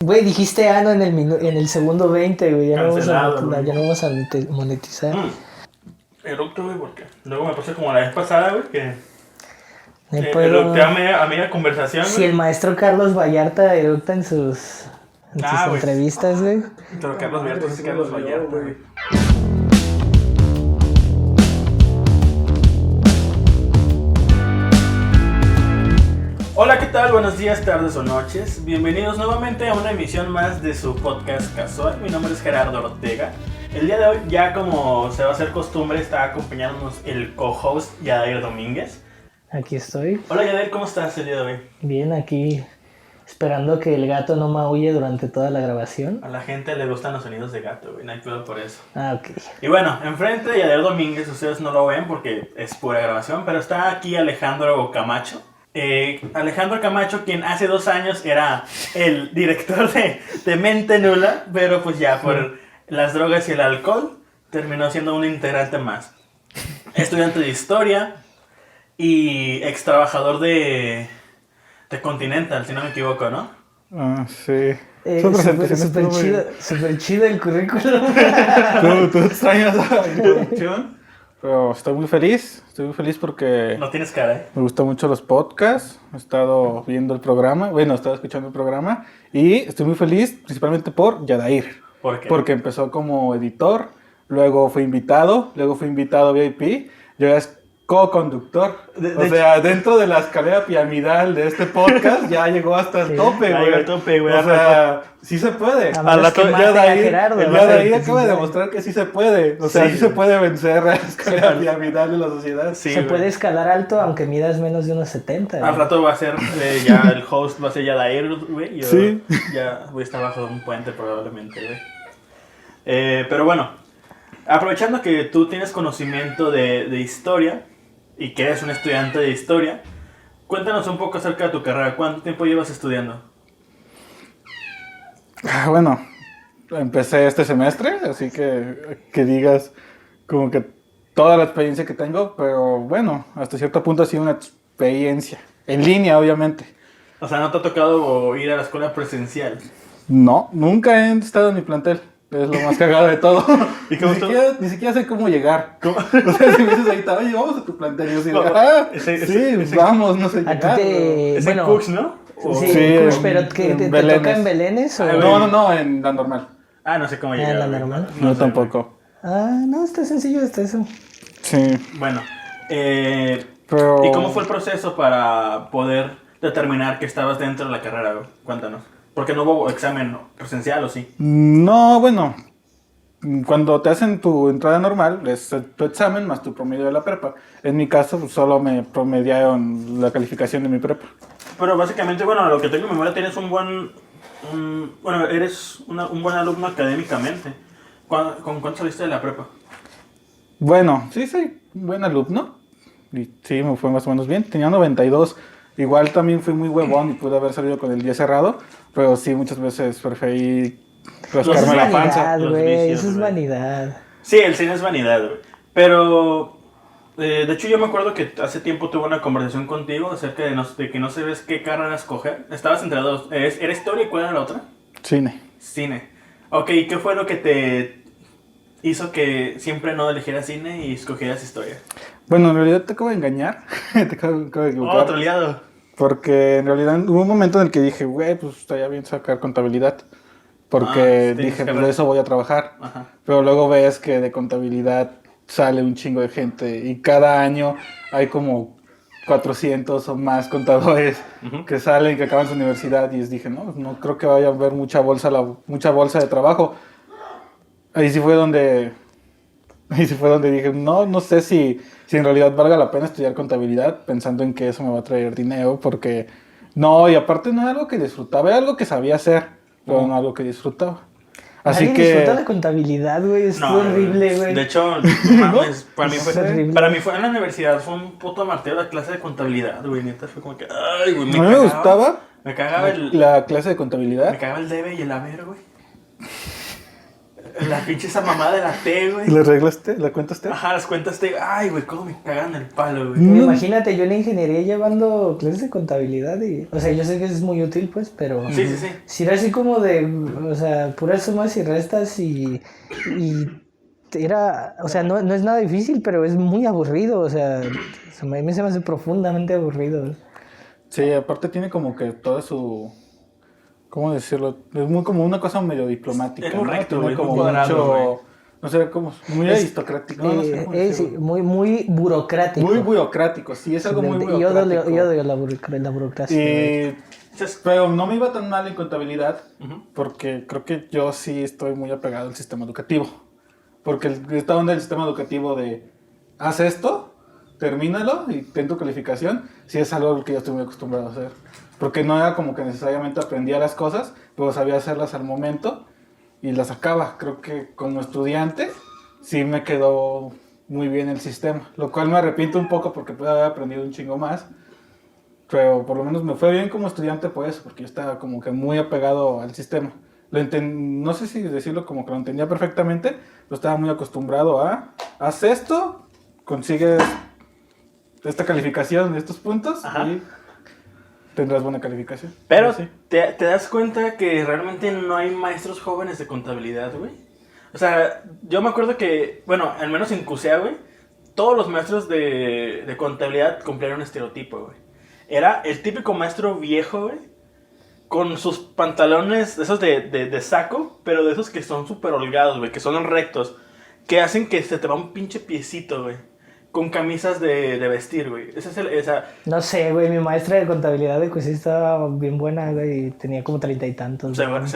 Güey, dijiste ano en el segundo 20, güey. Ya Cancelado, no güey. vamos a monetizar. Eructo, güey, porque luego me pasó como la vez pasada, güey, que No hay pedo. eructé a media conversación, Si güey. el maestro Carlos Vallarta eructa en sus güey. entrevistas, güey. Pero Carlos Vallarta es Carlos Vallarta, güey. Hola, ¿qué tal? Buenos días, tardes o noches. Bienvenidos nuevamente a una emisión más de su podcast casual. Mi nombre es Gerardo Ortega. El día de hoy, ya como se va a hacer costumbre, está acompañándonos el co-host Yadair Domínguez. Aquí estoy. Hola Yadair, ¿cómo estás el día de hoy? Bien, aquí esperando que el gato no maulle durante toda la grabación. A la gente le gustan los sonidos de gato, güey, no hay cuidado por eso. Ah, ok. Y bueno, enfrente de Yadair Domínguez, ustedes no lo ven porque es pura grabación, pero está aquí Alejandro Camacho. Alejandro Camacho, quien hace 2 años era el director de Mente Nula, pero pues ya por las drogas y el alcohol terminó siendo un integrante más. Estudiante de historia y ex trabajador de Continental, si no me equivoco, ¿no? Ah, sí. Súper chido el currículum. ¿Tú extrañas la introducción? Pero estoy muy feliz porque No tienes cara, ¿eh? me gustan mucho los podcasts, he estado viendo el programa, he estado escuchando el programa y estoy muy feliz principalmente por Yadair. ¿Por qué? Porque empezó como editor, luego fue invitado VIP, yo ya es co-conductor. O sea, dentro de la escalera piramidal de este podcast ya llegó hasta el tope, Ya güey. llegó al tope, güey. O sea, sí se puede. A menos que mate a Gerardo, el ¿no? día de ahí Sí, acaba de demostrar que sí se puede. O sea, sí se puede vencer la escalera piramidal de la sociedad. Sí, Se güey. puede escalar alto aunque midas menos de unos 70. Al rato va a ser, ya el host va a ser Yadair, güey. Yo Sí. ya voy a estar bajo un puente probablemente, güey. Pero bueno, aprovechando que tú tienes conocimiento de historia y que eres un estudiante de historia, cuéntanos un poco acerca de tu carrera. ¿Cuánto tiempo llevas estudiando? Bueno, empecé este semestre, así que digas como que toda la experiencia que tengo, pero bueno, hasta cierto punto ha sido una experiencia. En línea, obviamente. O sea, ¿no te ha tocado ir a la escuela presencial? No, nunca he estado en mi plantel. Es lo más cagado de todo. ¿Y cómo ni siquiera sé cómo llegar. O sea, si me dices ahorita, oye, vamos a tu plantel. Y yo así, vamos, no sé A ti llegar. te... Es bueno, en Cooks, ¿no? Sí, Sí, en Cush, en- pero que en te Belénes. toca en Belénes o... Ah, No, en la normal. Ah, no sé cómo Ah, llegar. la güey. normal. No, sé, tampoco. Ah, no, está sencillo hasta eso. Sí, güey. Bueno, pero... ¿y cómo fue el proceso para poder determinar que estabas dentro de la carrera, güey? Cuéntanos. Porque no hubo examen presencial, ¿o sí? No, bueno, cuando te hacen tu entrada normal, es tu examen más tu promedio de la prepa. En mi caso, pues, solo me promediaron la calificación de mi prepa. Pero básicamente, bueno, lo que tengo en memoria, tienes bueno, eres un buen alumno académicamente. ¿Con cuánto saliste de la prepa? Bueno, sí, soy un buen alumno. Y sí, me fue más o menos bien. Tenía 92. Igual también fui muy huevón y pude haber salido con el 10 cerrado. Pero sí, muchas veces preferí Eso es rascarme la panza. vanidad, los güey. vicios, Eso es güey. vanidad. Sí, el cine es vanidad, güey. Pero, de hecho, yo me acuerdo que hace tiempo tuve una conversación contigo acerca de que no sabes qué carrera escoger. Estabas entre dos. ¿Era historia y cuál era la otra? Cine. Cine. Ok, ¿qué fue lo que te hizo que siempre no eligieras cine y escogieras historia? Bueno, en realidad te acabo de engañar. Te acabo de equivocar. Otro liado. Porque en realidad hubo un momento en el que dije, güey, pues estaría bien sacar contabilidad. Porque sí, dije, pues carrera. de eso voy a trabajar. Ajá. Pero luego ves que de contabilidad sale un chingo de gente. Y cada año hay como 400 o más contadores que salen, que acaban su universidad. Y dije, no creo que vaya a haber mucha bolsa de trabajo. Ahí sí fue donde dije, no sé si en realidad valga la pena estudiar contabilidad, pensando en que eso me va a traer dinero, porque no, y aparte no era algo que disfrutaba, era algo que sabía hacer, pero no algo que disfrutaba. Así Nadie que... disfruta la contabilidad, güey. Es horrible, güey. De hecho, no mames, para mí Es horrible. para mí fue en la universidad, fue un puto martillo la clase de contabilidad, güey. Neta, fue como que, ay, güey, A mí me gustaba Me cagaba la clase de me contabilidad. cagaba el debe y el haber, güey. La pinche esa mamada de la T, güey. ¿La arreglaste? ¿La cuentaste? Ajá, las cuentas T. Ay, güey, cómo me cagan el palo, güey. Imagínate, yo en la ingeniería llevando clases de contabilidad y... O sea, yo sé que es muy útil, pues, pero... Sí, sí, sí. Si era así como de... O sea, puras sumas y restas y era... O sea, no es nada difícil, pero es muy aburrido, o sea... A mí se me hace profundamente aburrido. Sí, aparte tiene como que toda su... ¿Cómo decirlo? Es muy como una cosa medio diplomática, Es muy ¿no? recto, Tiene güey, como muy cuadrado, güey. mucho... No sé, como... Muy aristocrático. No, no sé cómo Sí, decirlo. muy burocrático. Muy burocrático, sí, es algo muy Yo burocrático. odio la burocracia. Pero no me iba tan mal en contabilidad, Ujú. porque creo que yo sí estoy muy apegado al sistema educativo. Porque está onda el sistema educativo de, haz esto, termínalo y ten tu calificación, sí es algo que yo estoy muy acostumbrado a hacer. Porque no era como que necesariamente aprendía las cosas, pero sabía hacerlas al momento y las sacaba. Creo que como estudiante sí me quedó muy bien el sistema, lo cual me arrepiento un poco porque pude haber aprendido un chingo más. Pero por lo menos me fue bien como estudiante por eso, porque yo estaba como que muy apegado al sistema. No sé si decirlo como que lo entendía perfectamente, pero estaba muy acostumbrado a, haz esto, consigues esta calificación de estos puntos Ajá. y tendrás buena calificación. Pero sí. te das cuenta que realmente no hay maestros jóvenes de contabilidad, güey. O sea, yo me acuerdo que, bueno, al menos en CUSEA, güey, todos los maestros de contabilidad cumplían un estereotipo, güey. Era el típico maestro viejo, güey, con sus pantalones, esos de saco, pero de esos que son súper holgados, güey, que son rectos, que hacen que se te va un pinche piecito, güey, con camisas de vestir, güey. No sé, güey, mi maestra de contabilidad de Cusi estaba bien buena, güey, y tenía como 30 y tantos. Seguro ¿Mi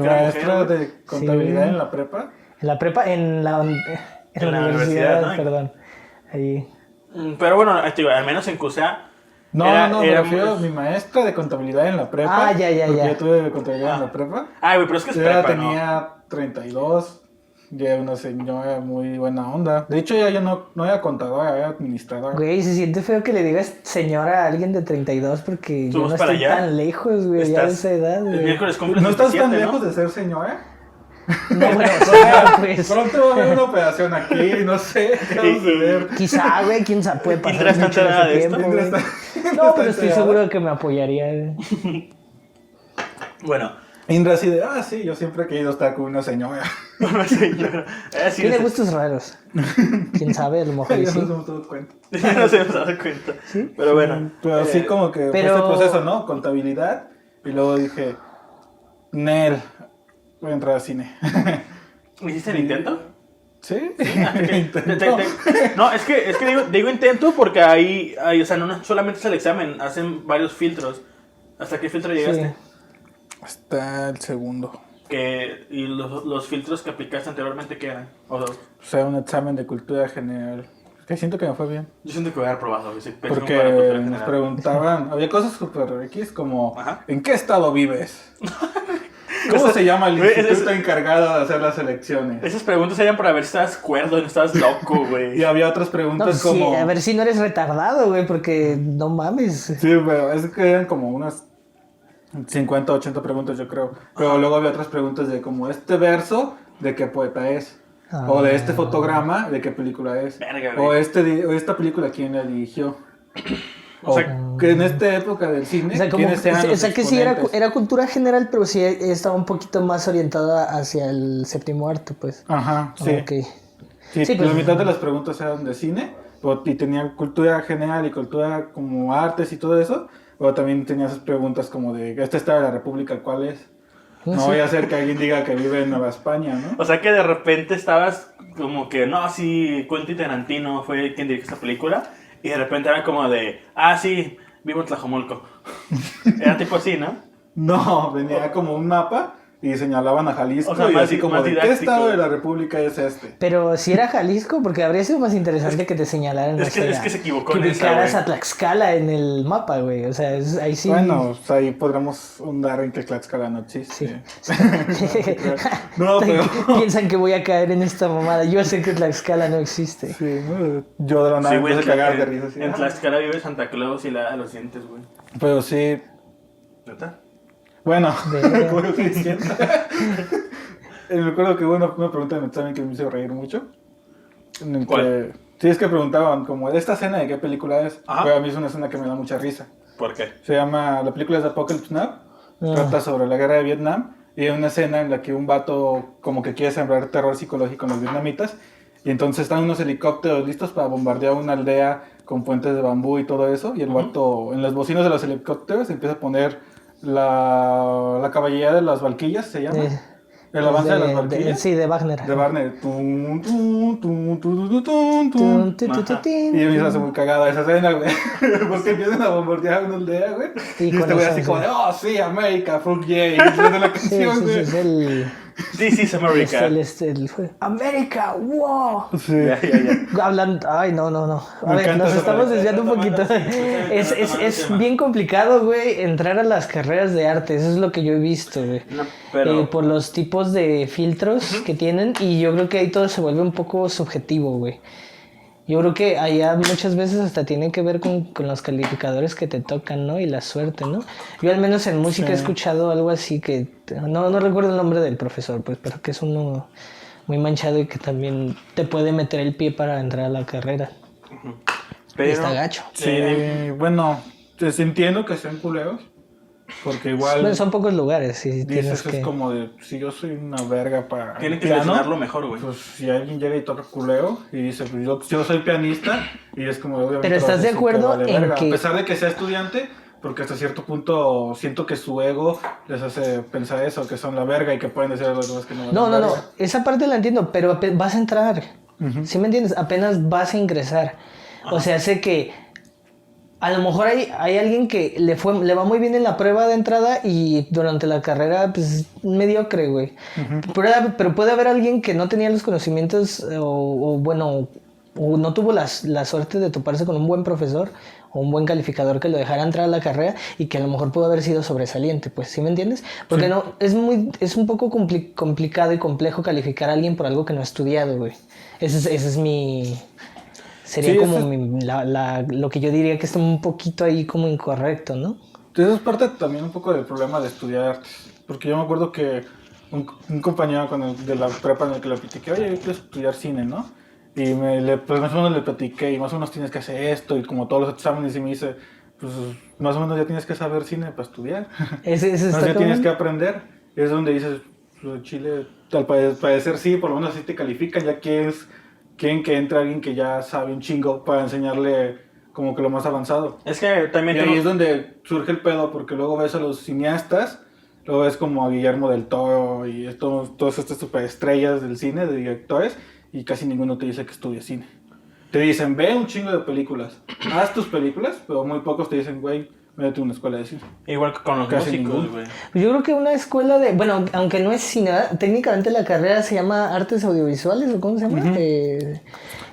que era maestra mujer, güey. de contabilidad Sí. en la prepa? En la prepa, en la universidad, ¿no? perdón. Ahí. Pero bueno, te digo, al menos en CUSEA No, me refiero a mi maestra de contabilidad en la prepa. Ah, ya. Porque yo tuve contabilidad en la prepa. Ay, güey, pero es que es Yo prepa, ya ¿no? tenía 32, ya era una señora muy buena onda. De hecho, ya yo no era contadora, era administradora. Güey, se siente feo que le digas señora a alguien de 32 porque yo Somos no para estoy allá. tan lejos, güey, ya de esa edad, El güey. miércoles cumples ¿No estás 27, tan ¿no? lejos de ser señora? No, bueno, o sea, pues, Pronto va a haber una operación aquí, no sé, qué vamos a ver. quizá, güey, quién sabe, puede pasar Indra está mucho de enterada ese de esto. tiempo, güey. Indra No, pero estoy enterada. seguro que me apoyaría, güey. Bueno, Indra así de, sí, yo siempre he querido estar con una señora. una señora. Sí, Tiene no sé. gustos raros. Quién sabe, a lo mejor y Ya sí. nos hemos dado cuenta. Ya no se nos ha dado cuenta. Pero bueno. Pero sí como que fue pero- este proceso, ¿no? Contabilidad. Y luego dije, Nel, voy a entrar a cine. ¿Hiciste el intento? ¿Sí? Intento. No, es que digo intento porque ahí, o sea, no solamente es el examen, hacen varios filtros. ¿Hasta qué filtro llegaste? Sí. Hasta el segundo. Y los filtros que aplicaste anteriormente, ¿qué eran? O sea, un examen de cultura general. Que siento que me fue bien. Yo siento que voy a haber probado. Yo sí pensé Porque que me voy a cultura nos general. preguntaban, había cosas súper X como, Ajá. ¿en qué estado vives? ¿Cómo se llama el Güey, instituto encargado de hacer las elecciones? Esas preguntas eran para ver si estabas cuerdo, no estabas loco, güey. Y había otras No, preguntas pues sí, como... a ver si no eres retardado, güey, porque no mames. Sí, pero es que eran como unas 50, 80 preguntas, yo creo. Pero luego había otras preguntas de como, ¿este verso de qué poeta es? O de este fotograma, ¿de qué película es? Verga, O güey. esta película, ¿quién la dirigió? O O sea, que en esta época del cine, O sea, como, ¿quiénes eran los que sí exponentes? era cultura general, pero sí estaba un poquito más orientada hacia el séptimo arte, pues. Ajá, sí. Ok. Sí, Sí, pues- la mitad de las preguntas eran de cine, y tenía cultura general y cultura como artes y todo eso, pero también tenía esas preguntas como de, ¿este estado de la República cuál es? No Sí. voy a hacer que alguien diga que vive en Nueva España, ¿no? O sea que de repente estabas como que, no, sí, Quentin Tarantino fue quien dirigió esta película. Y de repente era como de, sí, vivo en Tlajomulco. Era tipo así, ¿no? No, venía como un mapa y señalaban a Jalisco O sea, y más así como más de, ¿qué didáctico. estado de la República es este? Pero si era Jalisco, porque habría sido más interesante que te señalaran. es o que- sea, es que se equivocó que en esa, ubicaras güey. a Tlaxcala en el mapa, güey. O sea, ahí sí. Bueno, pues ahí podremos hundar en que Tlaxcala no existe. Sí. No, pero... Piensan que voy a caer en esta mamada. Yo sé que Tlaxcala no existe. Sí, ¿no? Yo de la nada Sí, güey, empecé a cagar de risa. así, en "Ah". Tlaxcala vive Santa Claus y la de los dientes, güey. Pero sí, ¿Neta? bueno, Verga. ¿cómo estoy diciendo? Me acuerdo que hubo una pregunta en el examen que me hizo reír mucho. En el ¿Cuál? sí, es que preguntaban como, ¿de esta escena de qué película es? Ajá. Pero a mí es una escena que me da mucha risa. ¿Por qué? Se llama, la película es Apocalypse Now. Ah. Trata sobre la guerra de Vietnam. Y hay una escena en la que un vato como que quiere sembrar terror psicológico en los vietnamitas. Y entonces están unos helicópteros listos para bombardear una aldea con puentes de bambú y todo eso. Y el vato, en las bocinas de los helicópteros, empieza a poner la caballería de las Valquillas, se llama. El avance de las Valquillas. Sí, de Wagner. De Barney. Tum, tum, tum, tum, tum, tum, tum. Y a mí se me hace muy cagada esa escena, güey. Porque empiezan a bombardear una aldea, güey. Sí, Y este con güey eso, así sí. como de, oh, sí, América, fuck yeah. Y suena la Sí, canción, sí, sí, güey. es el... This is America. fue América, wow. Sí. Ya. Hablando, ay, no. A Me ver, encanta nos esa estamos parte. desviando un poquito. Es bien complicado, güey, entrar a las carreras de arte. Eso es lo que yo he visto, güey. No, pero... Por los tipos de filtros que tienen. Y yo creo que ahí todo se vuelve un poco subjetivo, güey. Yo creo que allá muchas veces hasta tiene que ver con los calificadores que te tocan, ¿no? Y la suerte, ¿no? Yo al menos en música he escuchado algo así que... No recuerdo el nombre del profesor, pues, pero que es uno muy manchado y que también te puede meter el pie para entrar a la carrera. Pero... Y está gacho. Sí, bueno, pues entiendo que sean culeros. Porque igual Bueno, son pocos lugares y tienes dices que... es como de, si yo soy una verga para Tienen el que piano, seleccionarlo mejor, güey. pues si alguien llega y toca culeo y dice, pues yo soy pianista, y es como obviamente Pero ¿estás vas a de decir acuerdo que vale en verga, que- a pesar de que sea estudiante, porque hasta cierto punto siento que su ego les hace pensar eso, que son la verga y que pueden decir a los demás que no valen No. verga. Esa parte la entiendo, pero vas a entrar. ¿Sí me entiendes? Apenas vas a ingresar. O sea, sé que a lo mejor hay alguien que le va muy bien en la prueba de entrada y durante la carrera, pues, mediocre, güey. Pero puede haber alguien que no tenía los conocimientos o no tuvo la suerte de toparse con un buen profesor o un buen calificador que lo dejara entrar a la carrera y que a lo mejor pudo haber sido sobresaliente, pues, ¿sí me entiendes? Porque Sí. no, es un poco complicado y complejo calificar a alguien por algo que no ha estudiado, güey. Ese es mi... Sería Sí, como eso es- lo que yo diría que está un poquito ahí como incorrecto, ¿no? Eso es parte también un poco del problema de estudiar artes. Porque yo me acuerdo que un compañero de la prepa en el que le platiqué, oye, yo quiero estudiar cine, ¿no? Y pues más o menos le platiqué, y más o menos tienes que hacer esto, y como todos los exámenes, y me dice, pues más o menos ya tienes que saber cine para estudiar. Ese Más está ya tienes cabrón. que aprender. Es donde dices, pues, en Chile, al parecer sí, por lo menos así te califican, ya quieren que entre alguien que ya sabe un chingo para enseñarle como que lo más avanzado. Es que también Y ahí tengo... es donde surge el pedo, porque luego ves a los cineastas, luego ves como a Guillermo del Toro y todas estas superestrellas del cine, de directores, y casi ninguno te dice que estudia cine. Te dicen, ve un chingo de películas, haz tus películas, pero muy pocos te dicen, güey, métete a una escuela de cine. Igual que con los Casi músicos, ninguno. güey. Pues yo creo que una escuela de... Bueno, aunque no es cine, ¿verdad? Técnicamente la carrera se llama Artes Audiovisuales, ¿o cómo se llama? Entonces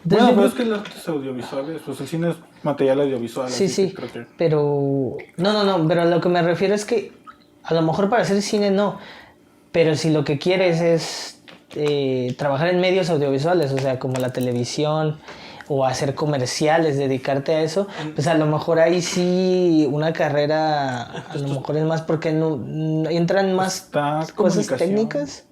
Bueno, yo pero creo- es que las artes audiovisuales, pues el cine es material audiovisual. Sí, así sí, que creo que... pero... No, pero a lo que me refiero es que a lo mejor para hacer cine no, pero si lo que quieres es trabajar en medios audiovisuales, o sea, como la televisión o hacer comerciales, dedicarte a eso, pues a lo mejor ahí sí una carrera, a lo mejor es más porque no entran más Está cosas comunicación. técnicas.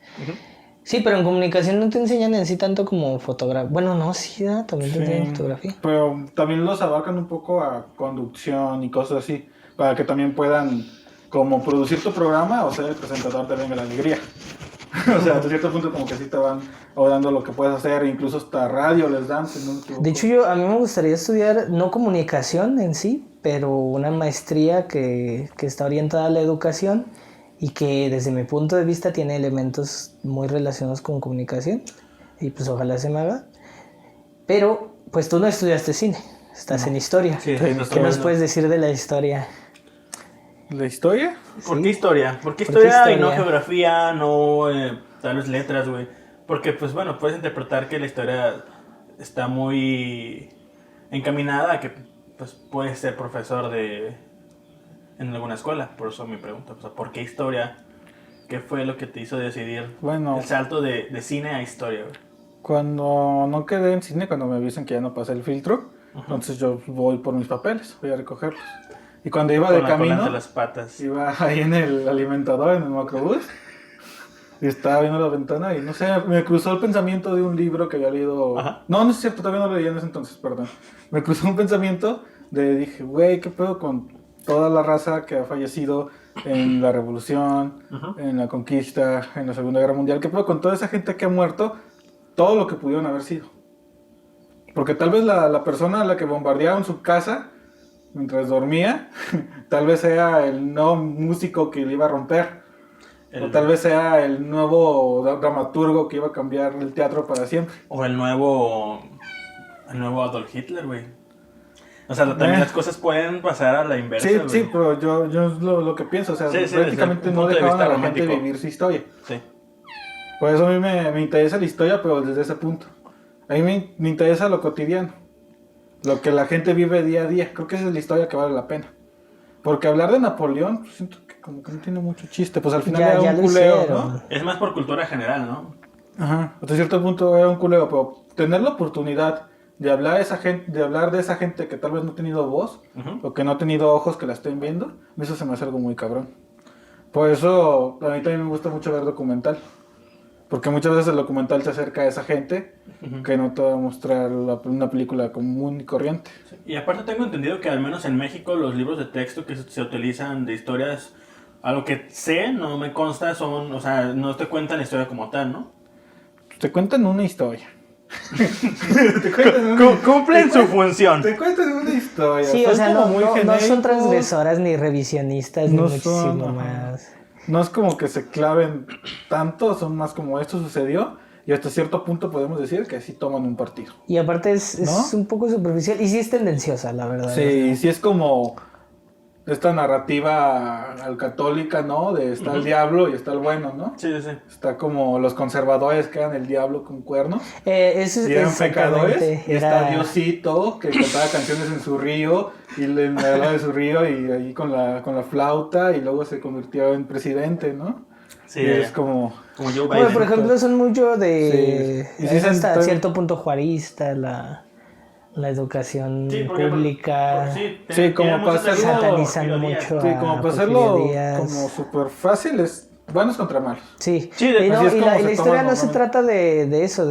Sí, pero en comunicación no te enseñan en sí tanto como fotografía. Bueno, no, sí, también te enseñan fotografía. Pero también los abarcan un poco a conducción y cosas así, para que también puedan como producir tu programa o ser el presentador de Venga la Alegría. O sea, hasta cierto punto como que sí te van dando lo que puedes hacer, incluso hasta radio les dan, si no me equivoco. De hecho, a mí me gustaría estudiar, no comunicación en sí, pero una maestría que está orientada a la educación y que desde mi punto de vista tiene elementos muy relacionados con comunicación. Y pues ojalá se me haga. Pero, pues tú no estudiaste cine, estás en historia. Sí, ¿Qué nos puedes decir de la historia? ¿La historia? ¿Por qué historia? ¿Por qué ¿Por qué historia y no historia? geografía, no tal vez letras, güey? Porque, pues bueno, puedes interpretar que la historia está muy encaminada a que pues puedes ser profesor en alguna escuela. Por eso me pregunto, o sea, ¿por qué historia? ¿Qué fue lo que te hizo decidir Bueno. el salto de cine a historia, güey? Cuando no quedé en cine, cuando me avisen que ya no pasé el filtro, entonces yo voy por mis papeles, voy a recogerlos. Y cuando iba Con de la cola camino, entre las patas. iba ahí en el alimentador, en el macrobús, Y estaba viendo la ventana y no sé, me cruzó el pensamiento de un libro que había leído. Ajá. No, no es cierto, todavía no lo leí en ese entonces, perdón. Me cruzó un pensamiento dije, güey, ¿qué pedo con toda la raza que ha fallecido en la Revolución, en la Conquista, en la Segunda Guerra Mundial? ¿Qué pedo con toda esa gente que ha muerto? Todo lo que pudieron haber sido. Porque tal vez la persona a la que bombardearon su casa mientras dormía, tal vez sea el nuevo músico que le iba a romper. O tal vez sea el nuevo dramaturgo que iba a cambiar el teatro para siempre. O el nuevo Adolf Hitler, güey. O sea, también las cosas pueden pasar a la inversa, Sí, güey. sí, pero yo es lo que pienso. O sea, Sí, sí, prácticamente desde el no punto de dejaban a vista la gente romántico. vivir su historia. Sí. Por eso a mí me interesa la historia, pero desde ese punto. A mí me interesa lo cotidiano. Lo que la gente vive día a día. Creo que esa es la historia que vale la pena. Porque hablar de Napoleón, pues, siento que como que no tiene mucho chiste. Pues al final Ya era un lo culeo, hicieron. ¿no? Es más por cultura general, ¿no? Ajá. Hasta cierto punto era un culeo, pero tener la oportunidad de hablar de esa gente que tal vez no ha tenido voz, o que no ha tenido ojos que la estén viendo, eso se me hace algo muy cabrón. Por eso a mí también me gusta mucho ver documental. Porque muchas veces el documental se acerca a esa gente que no te va a mostrar una película común y corriente. Y aparte tengo entendido que al menos en México los libros de texto que se utilizan de historias, a lo que sé, no me consta, son, o sea, no te cuentan la historia como tal, ¿no? Te cuentan una historia. Te cuentan una- Cumplen te su cuen- función. Te cuentan una historia. Sí, Son o sea, como no, muy no son genéricos. transgresoras ni revisionistas No ni son, muchísimo ajá. más. No es como que se claven tanto, son más como esto sucedió. Y hasta cierto punto podemos decir que sí toman un partido. Y aparte es ¿No? un poco superficial y sí es tendenciosa, la verdad. Sí, sí es como esta narrativa al católica, ¿no? De está el diablo y está el bueno, ¿no? Sí, sí, sí. Está como los conservadores que eran el diablo con cuernos. Eso es Y eran pecadores. exactamente. Y está Diosito que cantaba canciones en su río. Y le hablaba de su río y ahí con la flauta. Y luego se convirtió en presidente, ¿no? Sí, y es como... como Joe Bueno, Biden. por ejemplo, son mucho de... Sí. Y sí es se hasta están- cierto punto juarista la educación Sí, porque pública. Sí, como para hacerlo- satanizan mucho Sí, como para hacerlo Porfirio Díaz. como súper fácil, es buenos contra malos. Sí, Sí, y, no, así es y como la se toma historia no se normalmente. trata de eso,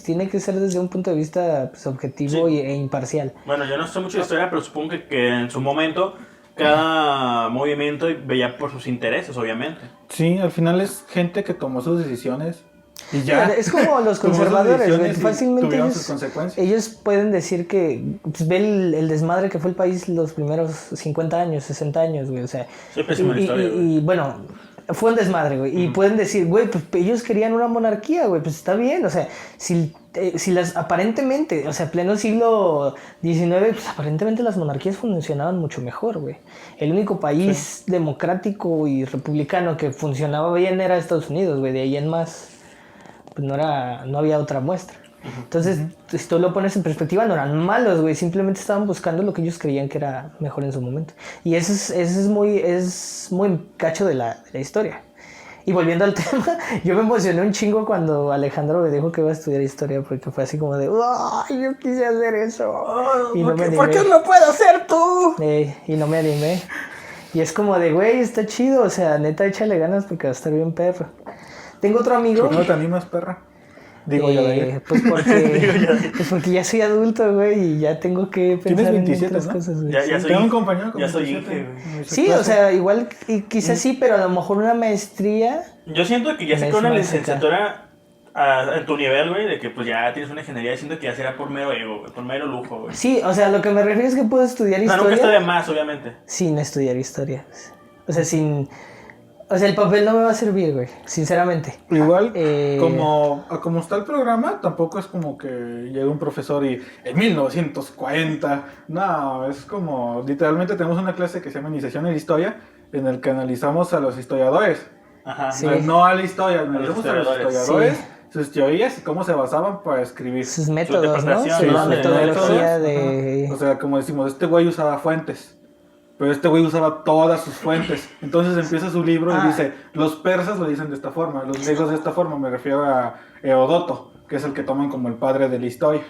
tiene que ser desde un punto de vista pues, objetivo Sí. e imparcial. Bueno, yo no sé mucho de historia, pero supongo que en su momento cada movimiento veía por sus intereses, obviamente. Sí, al final es gente que tomó sus decisiones y ya. Es como los Tomó sus conservadores, güey, decisiones y fácilmente tuvieron sus consecuencias. ellos pueden decir que pues, ven el desmadre que fue el país los primeros 50 años, 60 años, güey, o sea, Soy pésimo en historia, güey. y bueno, fue un desmadre, güey, y pueden decir, güey, pues ellos querían una monarquía, güey, pues está bien, o sea, si las aparentemente, o sea, pleno siglo XIX, pues aparentemente las monarquías funcionaban mucho mejor, güey. El único país democrático y republicano que funcionaba bien era Estados Unidos, güey, de ahí en más pues no había otra muestra. Entonces, si tú lo pones en perspectiva, no eran malos, güey, simplemente estaban buscando lo que ellos creían que era mejor en su momento. Y eso es muy cacho de la historia. Y volviendo al tema, yo me emocioné un chingo cuando Alejandro me dijo que iba a estudiar historia, porque fue así como de, ¡ay, yo quise hacer eso! Y no me animé. ¿Por qué no puedes hacer tú? Y no me animé. Y es como de, güey, está chido, o sea, neta, échale ganas porque va a estar bien perro. Tengo otro amigo. ¿Por qué no te animas, perra? Digo yo de ahí. Pues porque ya soy adulto, güey, y ya tengo que pensar Tienes 27, en otras ¿no? cosas, güey. Ya Sí. soy Tengo un compañero con ya soy 27, Inge, güey. me hizo Sí, clase. o sea, igual y quizás sí, pero a lo mejor una maestría. Yo siento que ya Me sé con una es más licenciatura en tu nivel, güey, de que pues ya tienes una ingeniería, siento que ya será por mero ego, güey, por mero lujo, güey. Sí, o sea, lo que me refiero es que puedo estudiar O sea, nunca historia está de más, obviamente. sin estudiar historia. O sea, o sea, el papel no me va a servir, güey, sinceramente. Igual, Eh, como está el programa, tampoco es como que llegue un profesor y en 1940, no, es como, literalmente tenemos una clase que se llama Iniciación en la Historia, en el que analizamos a los historiadores. Ajá. Sí. No a la historia, analizamos a los historiadores. historiadores, Sí. sus teorías y cómo se basaban para escribir. sus métodos, ¿no? interpretación, Su ¿no? metodología Ajá. de... O sea, como decimos, este güey usaba fuentes. Pero este güey usaba todas sus fuentes. Entonces empieza su libro y dice, los persas lo dicen de esta forma, los griegos de esta forma. Me refiero a Herodoto, que es el que toman como el padre de la historia.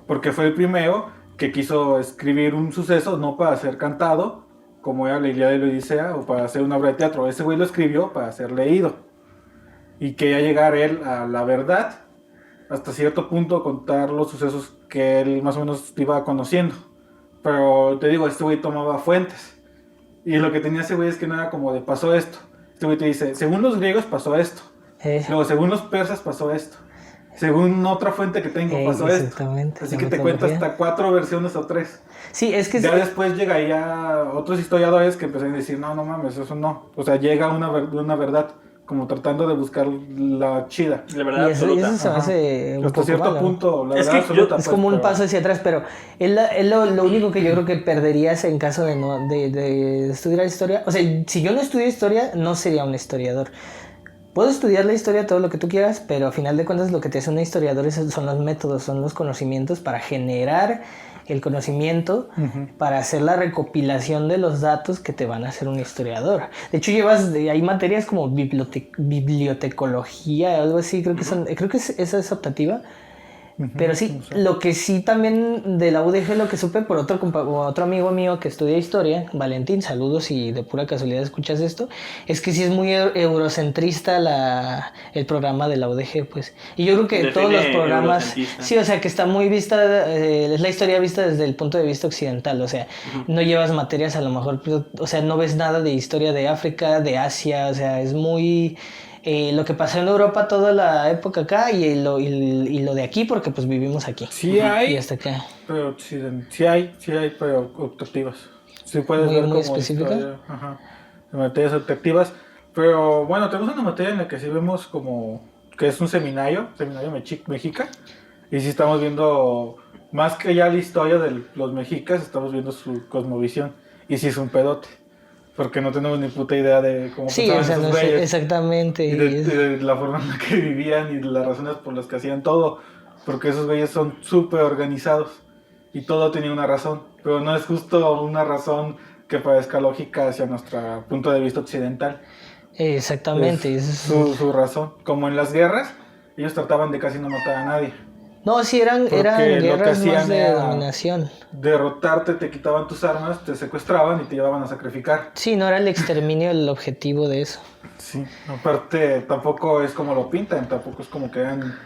Porque fue el primero que quiso escribir un suceso, no para ser cantado, como era la Ilíada y la Odisea, o para hacer una obra de teatro. Ese güey lo escribió para ser leído. y quería llegar él a la verdad, hasta cierto punto contar los sucesos que él más o menos iba conociendo. Pero te digo, este güey tomaba fuentes. Y lo que tenía ese güey es que no era como de pasó esto. Este güey te dice, según los griegos pasó esto. Luego, según los persas pasó esto. Según otra fuente que tengo pasó esto. Así que te cuenta hasta 4 versiones o 3. Sí, es que... Ya después llega ya otros historiadores que empezaron a decir, no mames, eso no. O sea, llega una verdad, como tratando de buscar la chida. La verdad y eso, absoluta. Y eso se me hace un hasta poco cierto malo, punto, la es verdad que absoluta. es como un paso hacia atrás, pero es lo único que yo creo que perderías en caso de estudiar historia. O sea, si yo no estudio historia, no sería un historiador. Puedo estudiar la historia, todo lo que tú quieras, pero a final de cuentas lo que te hace un historiador son los métodos, son los conocimientos para generar el conocimiento, para hacer la recopilación de los datos que te van a hacer un historiador. De hecho, hay materias como bibliotecología, algo así, creo que esa es optativa. Pero sí, no sé. Lo que sí también de la UDG, lo que supe por otro amigo mío que estudia historia, Valentín, saludos si de pura casualidad escuchas esto, es que sí es muy eurocentrista el programa de la UDG, pues. Y yo creo que todos los programas, sí, o sea, que está muy vista, es la historia vista desde el punto de vista occidental, o sea, no llevas materias a lo mejor, o sea, no ves nada de historia de África, de Asia, o sea, es muy... lo que pasó en Europa toda la época acá y lo de aquí porque pues vivimos aquí. Sí hay, y hasta acá. Pero sí hay, pero optativas. Sí puedes muy, ver muy como específica. Materias optativas. Pero bueno, tenemos una materia en la que sí vemos como que es un seminario mexica. Y sí estamos viendo, más que ya la historia de los mexicas, estamos viendo su cosmovisión. Y sí es un pedote. Porque no tenemos ni puta idea de cómo funcionaban esos güeyes. Exactamente. Y de la forma en la que vivían y de las razones por las que hacían todo. Porque esos güeyes son súper organizados. Y todo tenía una razón. Pero no es justo una razón que parezca lógica hacia nuestro punto de vista occidental. Exactamente. Es su razón. Como en las guerras, ellos trataban de casi no matar a nadie. No, sí, eran guerras más de dominación. Derrotarte, te quitaban tus armas, te secuestraban y te llevaban a sacrificar. Sí, no era el exterminio el objetivo de eso. Sí, aparte tampoco es como lo pintan, tampoco es como que eran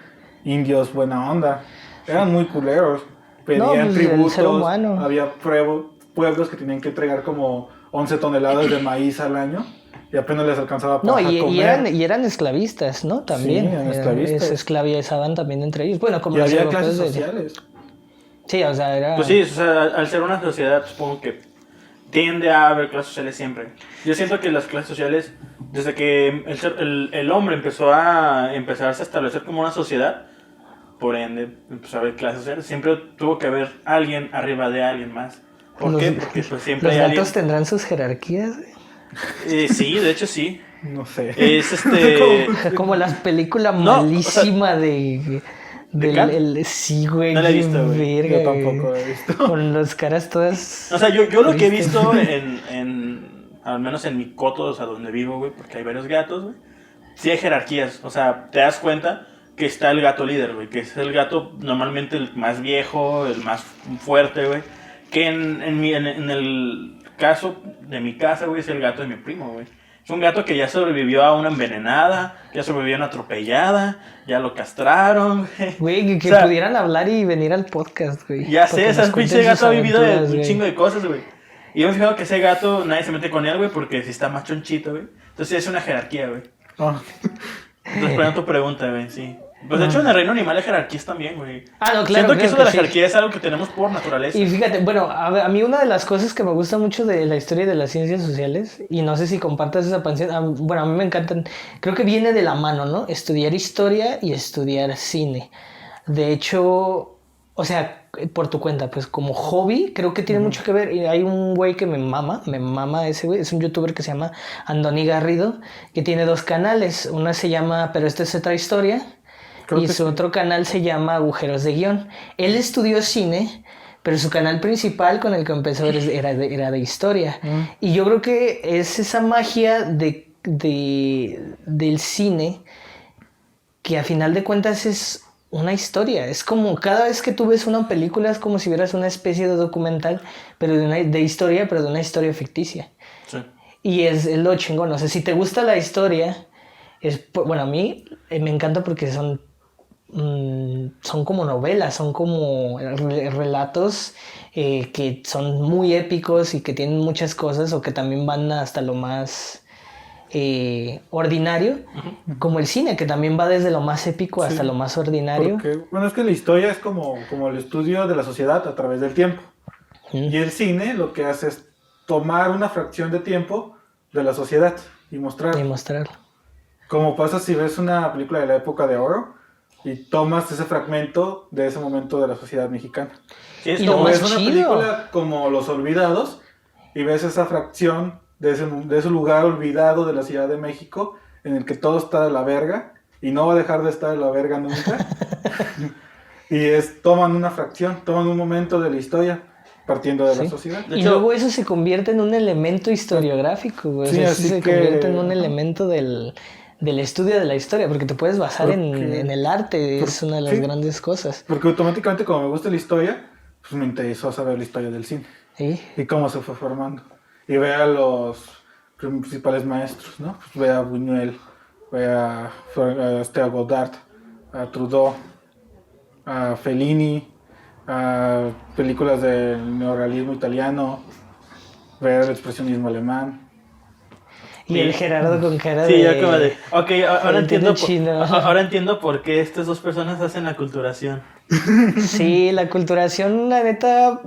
indios buena onda. Eran muy culeros, pedían tributos, había pueblos que tenían que entregar como 11 toneladas de maíz al año. Y apenas les alcanzaba para comer. Y eran esclavistas, ¿no? También. Sí, eran esclavistas. Se esclavizaban también entre ellos. Bueno, como y había clases sociales. Sí, o sea, era... Pues sí, o sea, al ser una sociedad, supongo que tiende a haber clases sociales siempre. Yo siento que las clases sociales, desde que el hombre empezó a empezarse a establecer como una sociedad, por ende, empezó a haber clases sociales, siempre tuvo que haber alguien arriba de alguien más. ¿Por qué? Porque pues siempre hay alguien... ¿Los gatos tendrán sus jerarquías? Sí, de hecho sí. No sé. Es como la película malísima o sea, sí, güey. No la he visto, güey. Yo tampoco la he visto. Con las caras todas... O sea, yo lo que he visto al menos en mi coto, o sea, donde vivo, güey, porque hay varios gatos, güey. Sí hay jerarquías, o sea, te das cuenta que está el gato líder, güey, que es el gato normalmente el más viejo, el más fuerte, güey. Que en el caso de mi casa, güey, es el gato de mi primo, güey. Es un gato que ya sobrevivió a una envenenada, ya sobrevivió a una atropellada, ya lo castraron, güey. Güey, que o sea, pudieran hablar y venir al podcast, güey. Ya sé, ese pinche gato ha vivido un chingo de cosas, güey. Y yo me he fijado que ese gato nadie se mete con él, güey, porque si está más chonchito, güey. Entonces es una jerarquía, güey. Entonces, por tu pregunta, güey, sí. Pues de hecho en el reino animal hay jerarquías también, güey. No, claro. Siento que eso de la jerarquía es algo que tenemos por naturaleza. Y fíjate, bueno, a mí una de las cosas que me gusta mucho de la historia de las ciencias sociales, y no sé si compartas esa pasión, bueno, a mí me encantan, creo que viene de la mano, ¿no? Estudiar historia y estudiar cine. De hecho, o sea, por tu cuenta, pues como hobby, creo que tiene mucho que ver. Y hay un güey que me mama ese güey, es un youtuber que se llama Andoni Garrido, que tiene 2 canales. Una se llama Pero esta es otra historia. Y su otro canal se llama Agujeros de Guión. Él estudió cine, pero su canal principal con el que empezó era de historia. Y yo creo que es esa magia del cine que a final de cuentas es una historia. Es como cada vez que tú ves una película es como si vieras una especie de documental, pero de historia, pero de una historia ficticia. Sí. Y es lo chingón. O sea, si te gusta la historia... Bueno, a mí me encanta porque son como novelas, son como relatos que son muy épicos y que tienen muchas cosas o que también van hasta lo más ordinario, como el cine, que también va desde lo más épico hasta lo más ordinario. Porque, bueno, es que la historia es como el estudio de la sociedad a través del tiempo. Y el cine lo que hace es tomar una fracción de tiempo de la sociedad y mostrarlo. Y mostrarlo. Como pasa si ves una película de la época de oro y tomas ese fragmento de ese momento de la sociedad mexicana. Sí, es Y lo como más ves una chido. película como Los Olvidados y ves esa fracción de ese lugar olvidado de la Ciudad de México en el que todo está de la verga y no va a dejar de estar de la verga nunca. Toman una fracción, toman un momento de la historia partiendo de la sociedad. De Y hecho- luego eso se convierte en un elemento historiográfico, güey. Sí, O sea, así se que- convierte en un elemento del estudio de la historia, porque te puedes basar Porque- en el arte, es una de las sí. grandes cosas. Porque automáticamente como me gusta la historia, pues me interesó saber la historia del cine ¿Sí? y cómo se fue formando. Y ve a los principales maestros, ¿no? Pues ve a Buñuel, ve a Godard, a Trudeau, a Fellini, a películas del neorrealismo italiano, ver el expresionismo alemán. Y Sí. el Gerardo con cara Sí, de... ya como de. Ok, ahora entiendo entiendo, chino. ahora entiendo por qué estas dos personas hacen la culturación. Sí, la culturación, la neta,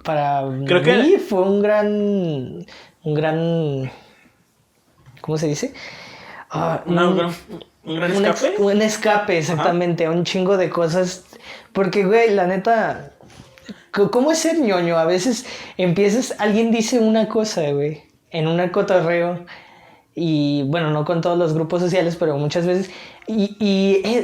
para Creo mí que- fue un gran, ¿cómo se dice? Un gran escape. Un escape, exactamente, a un chingo de cosas. Porque, güey, la neta, ¿cómo es ser ñoño? A veces alguien dice una cosa, güey, en un cotorreo. Y bueno, no con todos los grupos sociales, pero muchas veces.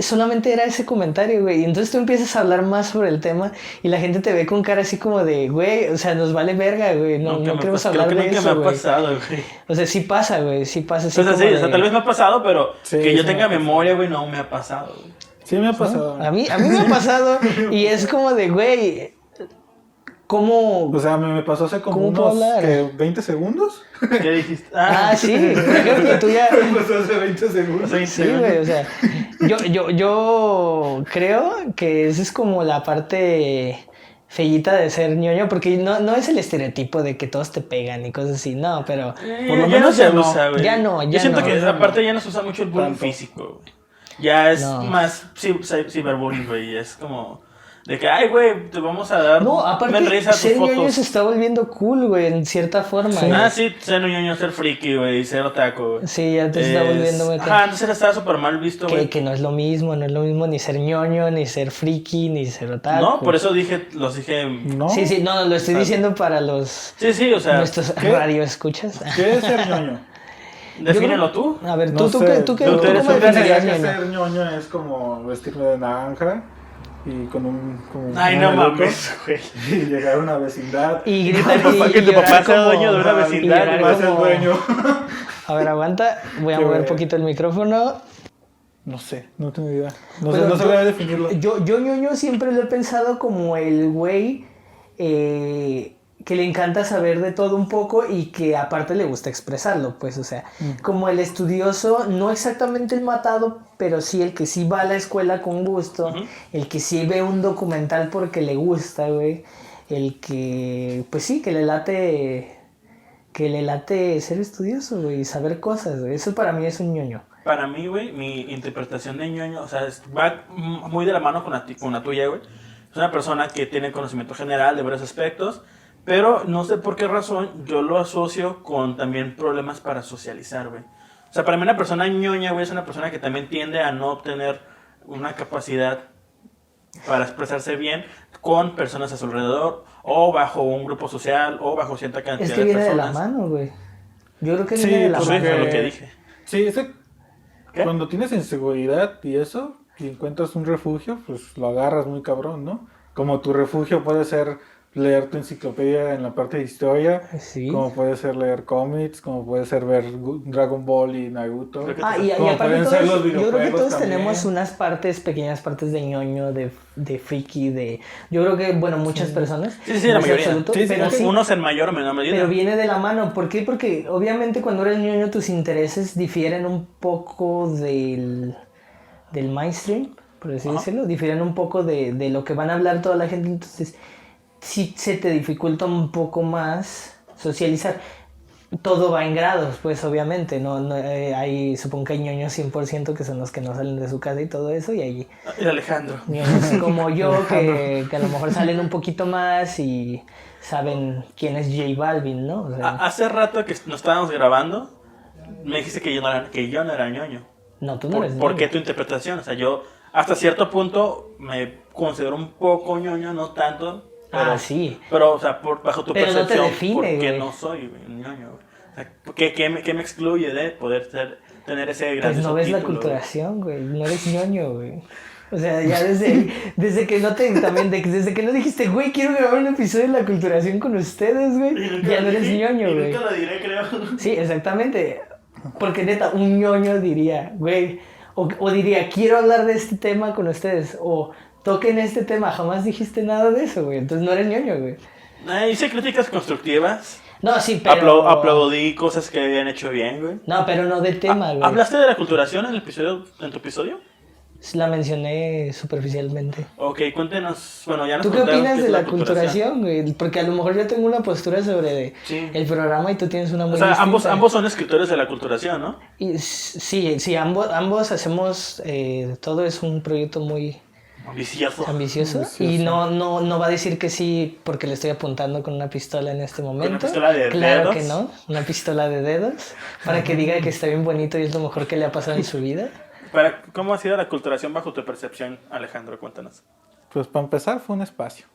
Solamente era ese comentario, güey. Y entonces tú empiezas a hablar más sobre el tema y la gente te ve con cara así como de, güey, o sea, nos vale verga, güey. No queremos hablar creo de que eso, me ha güey. pasado, güey. O sea, sí pasa, güey, sí pasa. Así O sea, como sí, de- o sea, tal vez me ha pasado, pero Sí, que yo sí tenga me ha memoria, güey, no me ha pasado, güey. Sí, me ha pasado. A mí me ha pasado y es como de, güey, ¿cómo? O sea, me pasó hace como ¿Cómo puedo unos hablar? ¿qué, 20 segundos. ¿Qué dijiste? Ah, sí, por ejemplo, tú ya... Me pasó hace 20 segundos. Sí, güey, o sea, yo creo que esa es como la parte feíta de ser ñoño, porque no es el estereotipo de que todos te pegan y cosas así, no, pero Por lo Ya no menos se ya no. usa, güey. Ya no, ya Yo siento no. que aparte ya no se usa mucho el bullying Tanto. físico, güey. Ya es No. más ciberbullying, güey. Es como de que, ay, güey, te vamos a dar no, aparte risa a tus ser ñoño fotos. se está volviendo cool, güey, en cierta forma. Sí. güey. Ah, sí, ser un ñoño, ser friki, güey, ser otaku, güey. Sí, ya te está volviendo muy Ajá, antes estaba súper mal visto, güey. que no es lo mismo ni ser ñoño, ni ser friki, ni ser otaku. No, por eso los dije. ¿No? Sí, no, lo estoy diciendo para los Sí, o sea, nuestros ¿qué? radioescuchas. ¿Qué es ser ñoño? defínelo tú. A ver, No tú sé, ¿tú tú eres cómo un definirías Pensaría que ñoño? ser ñoño es como vestirme de naranja y con un... Ay, un no mameluco mames, güey. Y llegar a una vecindad. Y gritar Que tu papá llorar sea como- dueño de una y vecindad, llorar Va a ser como- dueño. A ver, aguanta. Voy a Qué mover un bueno. poquito el micrófono. No sé, no tengo idea. No Pero sabría definirlo. Yo ñoño siempre lo he pensado como el güey que le encanta saber de todo un poco y que aparte le gusta expresarlo, pues, o sea, como el estudioso, no exactamente el matado, pero sí el que sí va a la escuela con gusto, el que sí ve un documental porque le gusta, güey, el que, pues sí, que le late ser estudioso, güey, y saber cosas, güey. Eso para mí es un ñoño. Para mí, güey, mi interpretación de ñoño, o sea, va muy de la mano con la tuya, güey. Es una persona que tiene conocimiento general de varios aspectos, pero no sé por qué razón yo lo asocio con también problemas para socializar, güey. O sea, para mí una persona ñoña, güey, es una persona que también tiende a no tener una capacidad para expresarse bien con personas a su alrededor, o bajo un grupo social, o bajo cierta cantidad Es que viene de la personas. mano, güey. Yo creo que Sí, viene de la Pues mano. eso es porque- lo que dije. Sí, ¿Qué? cuando tienes inseguridad y eso, y encuentras un refugio, pues lo agarras muy cabrón, ¿no? Como tu refugio puede ser leer tu enciclopedia en la parte de historia, Sí. como puede ser leer cómics, como puede ser ver Dragon Ball y Naruto. Creo que Y Como aparte pueden todos, ser los yo creo que videojuegos todos también. tenemos unas partes, pequeñas partes de ñoño, de friki, yo creo que, bueno, muchas personas. Sí, la no es mayoría. absoluto, Sí, pero sí, Unos en mayor o menor medida. pero viene de la mano. ¿Por qué? Porque obviamente cuando eres ñoño tus intereses difieren un poco del mainstream, por así decirlo, difieren un poco de lo que van a hablar toda la gente, entonces sí se te dificulta un poco más socializar. Todo va en grados, pues obviamente, supongo que hay ñoños 100% que son los que no salen de su casa y todo eso, y hay El Alejandro. ñoños como yo que a lo mejor salen un poquito más y saben quién es J Balvin, ¿no? O sea, Hace rato que nos estábamos grabando, me dijiste que yo no era ñoño. no, tú no eres ¿Por ñoño. qué tu interpretación? O sea, yo hasta cierto punto me considero un poco ñoño, no tanto. Pero, Sí. Pero, o sea, bajo tu Pero no te percepción, define, ¿por qué güey. no soy ñoño? O sea, ¿qué me excluye de poder tener ese gran Pues no ves la culturación, güey. No eres ñoño, güey. O sea, ya desde que desde que no dijiste, güey, quiero grabar un episodio de la culturación con ustedes, güey, ya no eres ñoño, güey. Nunca lo diré, creo. Sí, exactamente. Porque neta, un ñoño diría, güey, o diría, quiero hablar de este tema con ustedes, o toquen este tema, jamás dijiste nada de eso, güey. Entonces no eres ñoño, güey. Hice críticas constructivas. No, sí, pero... Aplaudí cosas que habían hecho bien, güey. No, pero no de tema, güey. ¿Hablaste de la culturación en tu episodio? La mencioné superficialmente. Ok, cuéntenos. Bueno, ya nos ¿Tú qué contaron opinas qué de es la culturación, güey? Porque a lo mejor yo tengo una postura sobre Sí. el programa y tú tienes una muy O sea, distinta. ambos son escritores de la culturación, ¿no? Y sí, ambos hacemos... todo es un proyecto muy Ambicioso. ambicioso. Y no va a decir que sí porque le estoy apuntando con una pistola en este momento. ¿Una pistola de Claro dedos? que no, una pistola de dedos. Para que diga que está bien bonito y es lo mejor que le ha pasado en su vida. ¿Cómo ha sido la culturación bajo tu percepción, Alejandro? Cuéntanos. Pues para empezar fue un espacio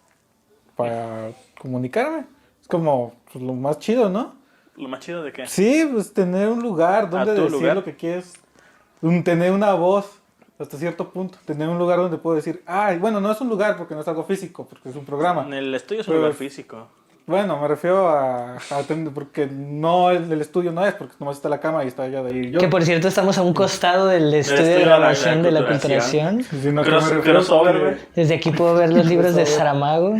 para comunicarme. Es como pues, lo más chido, ¿no? ¿Lo más chido de qué? Sí, pues tener un lugar donde tu decir lugar. lo que quieres. Tener una voz hasta cierto punto. Tener un lugar donde puedo decir, bueno, no es un lugar porque no es algo físico, porque es un programa. En el estudio es un Pero- lugar físico. Bueno, me refiero a porque no el estudio no es, porque nomás está la cama y está allá de ahí yo. Que por cierto estamos a un costado del estudio de estudio de la grabación de la culturación. culturación. Sí, no, que me refiero Crossover, que- güey. Desde aquí puedo ver los libros de Crossover. Saramago.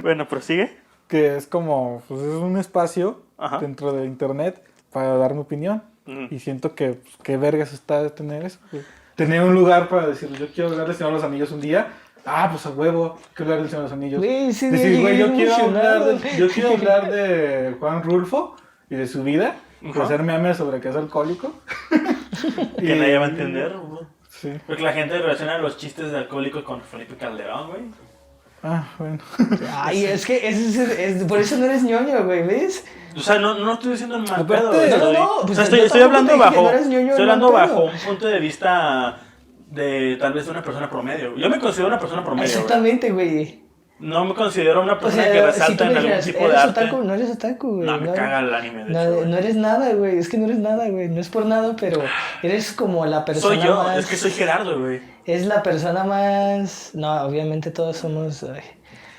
Bueno, prosigue. Que es como, pues es un espacio Ajá. dentro de internet para dar mi opinión. Ujú. Y siento que, pues, qué vergas está de tener eso. Güey. Tener un lugar para decir, yo quiero hablar del Señor de los Anillos un día. Pues a huevo, quiero hablar del Señor de los Anillos. Güey, sí, Decir, güey, llegué yo quiero emocionado. hablar de Juan Rulfo y de su vida. Y Ajá. hacer memes sobre que es alcohólico. Que nadie va a entender. Sí. Porque la gente relaciona los chistes de alcohólico con Felipe Calderón, güey. Bueno. Ay, es que por eso no eres ñoño, güey, ¿ves? O sea, no estoy diciendo en mal Aparte- pedo, güey. No, O pues sea, yo estoy tampoco hablando te dije que bajo. no eres ñoño Estoy en hablando mal pedo. bajo un punto de vista de tal vez una persona promedio. Yo me considero una persona promedio. güey. Exactamente, güey. No me considero una O persona sea, que si resalta tú me en algún dijeras, tipo de ¿eres arte. otaku? No eres otaku, güey. No, me caga el anime, de hecho, güey. no eres nada, güey. Es que no eres nada, güey. No es por nada, pero eres como la persona Soy yo, más... es que soy Gerardo, güey. Es la persona más... No, obviamente todos somos... ay.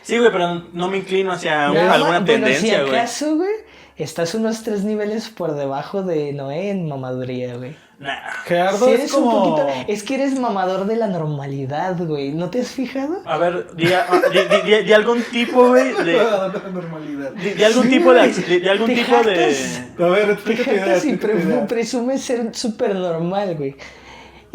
Sí, güey, pero no me inclino hacia Nada alguna más, bueno, tendencia, si güey. acaso, güey, estás unos 3 niveles por debajo de Noé en mamaduría, güey. Nah. Gerardo Si es eres como... un poquito... Es que eres mamador de la normalidad, güey. ¿No te has fijado? A ver, di algún tipo, güey, de... La normalidad. Di algún tipo de algún Te tipo de... jactas. A ver, Te explícate idea, jactas y explícate idea. presumes ser súper normal, güey.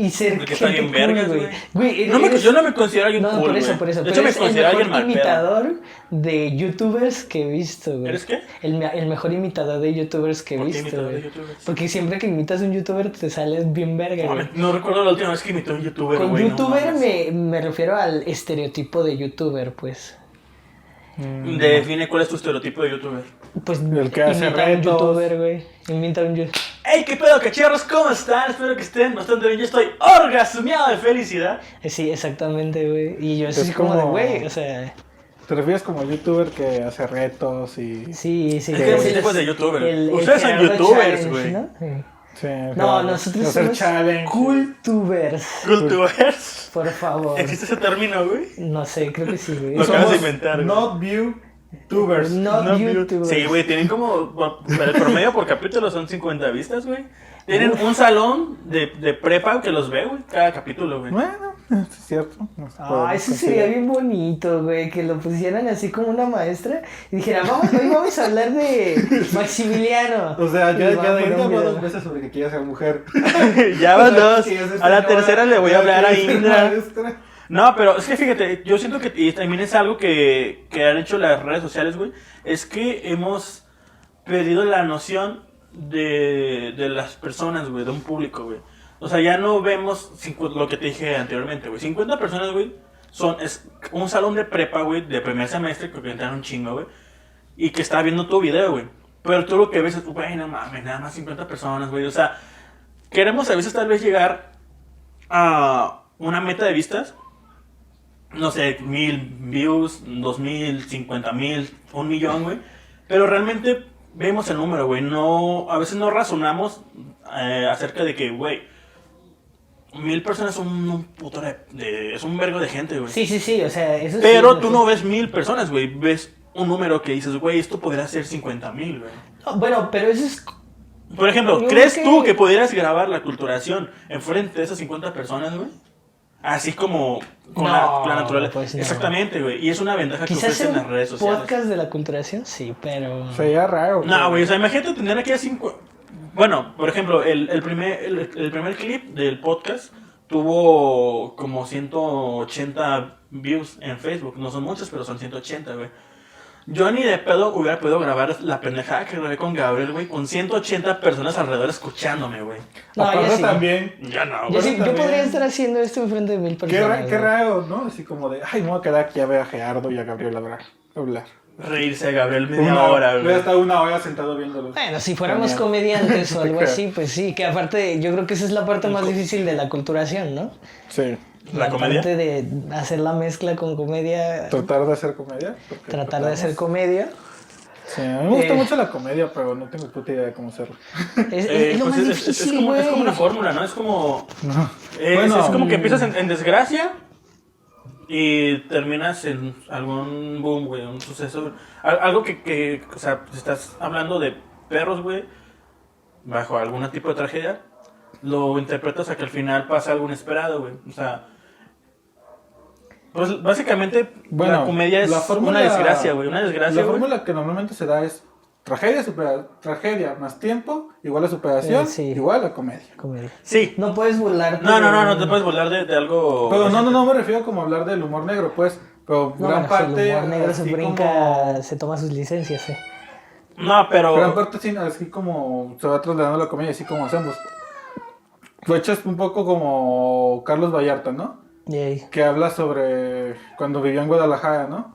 Y ser Porque está gente bien cool, vergas, güey. Güey, Yo no me considero alguien No, cool, por eso, güey. por eso. De Pero hecho, me eres el considero alguien mejor mal pedo. imitador de youtubers que he visto, güey. ¿Eres qué? El mejor imitador de youtubers que he ¿Por qué visto, imitador de güey. youtubers? Porque siempre que imitas a un youtuber te sales bien verga, No, güey. no recuerdo la última vez que imitó a un youtuber, Con güey. no youtuber mames. me refiero al estereotipo de youtuber, pues. Define cuál es tu estereotipo de youtuber. Pues El que hace imita a un retos. youtuber, güey. Imita a un youtuber. ¡Ey, qué pedo, cachorros! ¿Cómo están? Espero que estén bastante bien. Yo estoy orgasmeado de felicidad. Sí, exactamente, güey. Y yo Es así como de, como- güey, o sea... ¿Te refieres como youtuber que hace retos y...? Sí, sí. Es que hay muchos tipos de youtuber. el Ustedes son Gerardo youtubers, Challenge, güey. ¿no? Sí. Sí, No, nosotros hacer somos challenge. cultubers. Cultubers. Por favor. ¿Existe ese término, güey? No sé, creo que sí, güey. Lo acabas de inventar, güey. Not view tubers. Not YouTubers. Sí, güey, tienen como. El promedio por capítulo son 50 vistas, güey. Tienen un salón de prepa que los ve, güey, cada capítulo, güey. Bueno, es cierto. No se puede Ah, eso conseguir. sería bien bonito, güey, que lo pusieran así como una maestra y dijera, hoy vamos a hablar de Maximiliano. O sea, Y ya va a poner un habló video. 2 veces sobre que quiere ser mujer. Ya van O sea, dos. sí, es A la señora, tercera le voy a hablar a quiere ser Indra. maestra. No, pero es que fíjate, yo siento que y también es algo que han hecho las redes sociales, güey. Es que hemos perdido la noción de las personas, güey, de un público, güey. O sea, ya no vemos lo que te dije anteriormente, güey. 50 personas, güey, es un salón de prepa, güey, de primer semestre, que entran un chingo, güey. Y que está viendo tu video, güey. Pero tú lo que ves es, güey, no mames, nada más 50 personas, güey. O sea, queremos a veces tal vez llegar a una meta de vistas. No sé, 1000 views, 2000, 50,000, 1,000,000, güey. Pero realmente vemos el número, güey. No, a veces no razonamos acerca de que, güey, 1000 personas son un puto es un vergo de gente, güey. Sí, o sea, eso sí. Pero tú no ves 1000 personas, güey. Ves un número que dices, güey, esto podría ser 50,000, güey. No, bueno, pero eso es... Por ejemplo, Yo ¿crees creo tú que- que pudieras grabar la culturación enfrente de esas 50 personas, güey? Así como con No, la naturaleza. pues no. Exactamente, güey. Y es una ventaja que Quizás ofrecen en las redes sociales. podcast de la culturación, sí, pero... Sería raro. No, güey, o sea, imagínate tener aquí a 5... Bueno, por ejemplo, el primer clip del podcast tuvo como 180 views en Facebook. No son muchos, pero son 180, güey. Yo ni de pedo hubiera podido grabar la pendejada que grabé con Gabriel, güey, con 180 personas alrededor escuchándome, güey. No, Aparte yo sí. también, Ya no, Yo, güey. sí, yo también- podría estar haciendo esto enfrente de 1000 personas. qué güey. raro, ¿no? Así como de, ay, me voy a quedar aquí a ver a Gerardo y a Gabriel hablar. Reírse a Gabriel media hora, Voy a güey. estar una hora sentado viéndolo. Bueno, si fuéramos También. comediantes o algo Creo. así, pues sí, que aparte yo creo que esa es la parte más difícil de la culturación, ¿no? Sí. ¿La comedia? Parte de hacer la mezcla con comedia, Tratar de hacer comedia. porque tratar de hacer tratamos. comedia. Sí, a mí me gusta Eh. mucho la comedia, pero no tengo puta idea de cómo hacerlo. Es lo Pues más difícil, como, es como güey. una fórmula, ¿no? Es como... No. es como que empiezas en desgracia y terminas en algún boom, güey, un suceso. Algo que, o sea, si estás hablando de perros, güey, bajo algún tipo de tragedia, lo interpretas a que al final pasa algo inesperado, güey. O sea, pues básicamente la comedia es una desgracia, güey, una desgracia, La güey. fórmula que normalmente se da es tragedia más tiempo, igual a superación, Sí. igual a comedia. Comedia. Sí. No puedes burlarte. No te puedes burlar de algo... Pero no me refiero como a hablar del humor negro, pues, pero No, gran bueno, parte... el humor negro se así brinca, como- se toma sus licencias, No, pero... Gran parte sí, así como se va trasladando la comedia, así como hacemos. Lo echas un poco como Carlos Vallarta, ¿no? Yay. Que habla sobre cuando vivió en Guadalajara, ¿no?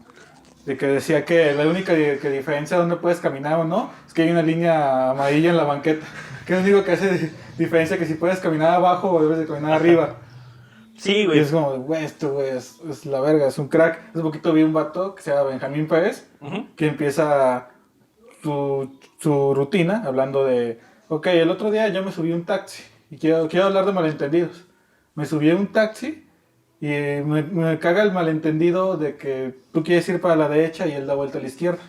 De que decía que la única que diferencia de dónde puedes caminar o no es que hay una línea amarilla en la banqueta. Que es lo único que hace diferencia, que si puedes caminar abajo o debes de caminar arriba. Sí, Y güey. es como, güey, esto güey es la verga, es un crack. Hace poquito vi un vato que se llama Benjamín Pérez, Ujú. que empieza su rutina hablando de, ok, el otro día yo me subí a un taxi y quiero hablar de malentendidos. Me subí a un taxi y me caga el malentendido de que tú quieres ir para la derecha y él da vuelta a la izquierda.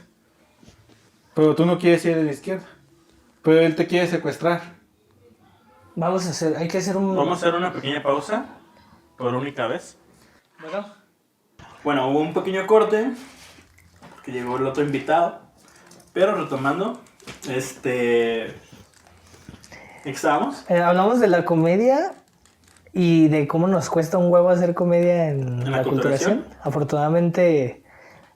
Pero tú no quieres ir a la izquierda. Pero él te quiere secuestrar. Hay que hacer un... Vamos a hacer una pequeña pausa por única vez. Bueno, hubo un pequeño corte que llegó el otro invitado, pero retomando, ¿estamos? Hablamos de la comedia y de cómo nos cuesta un huevo hacer comedia en ¿En la la culturación. culturación? Afortunadamente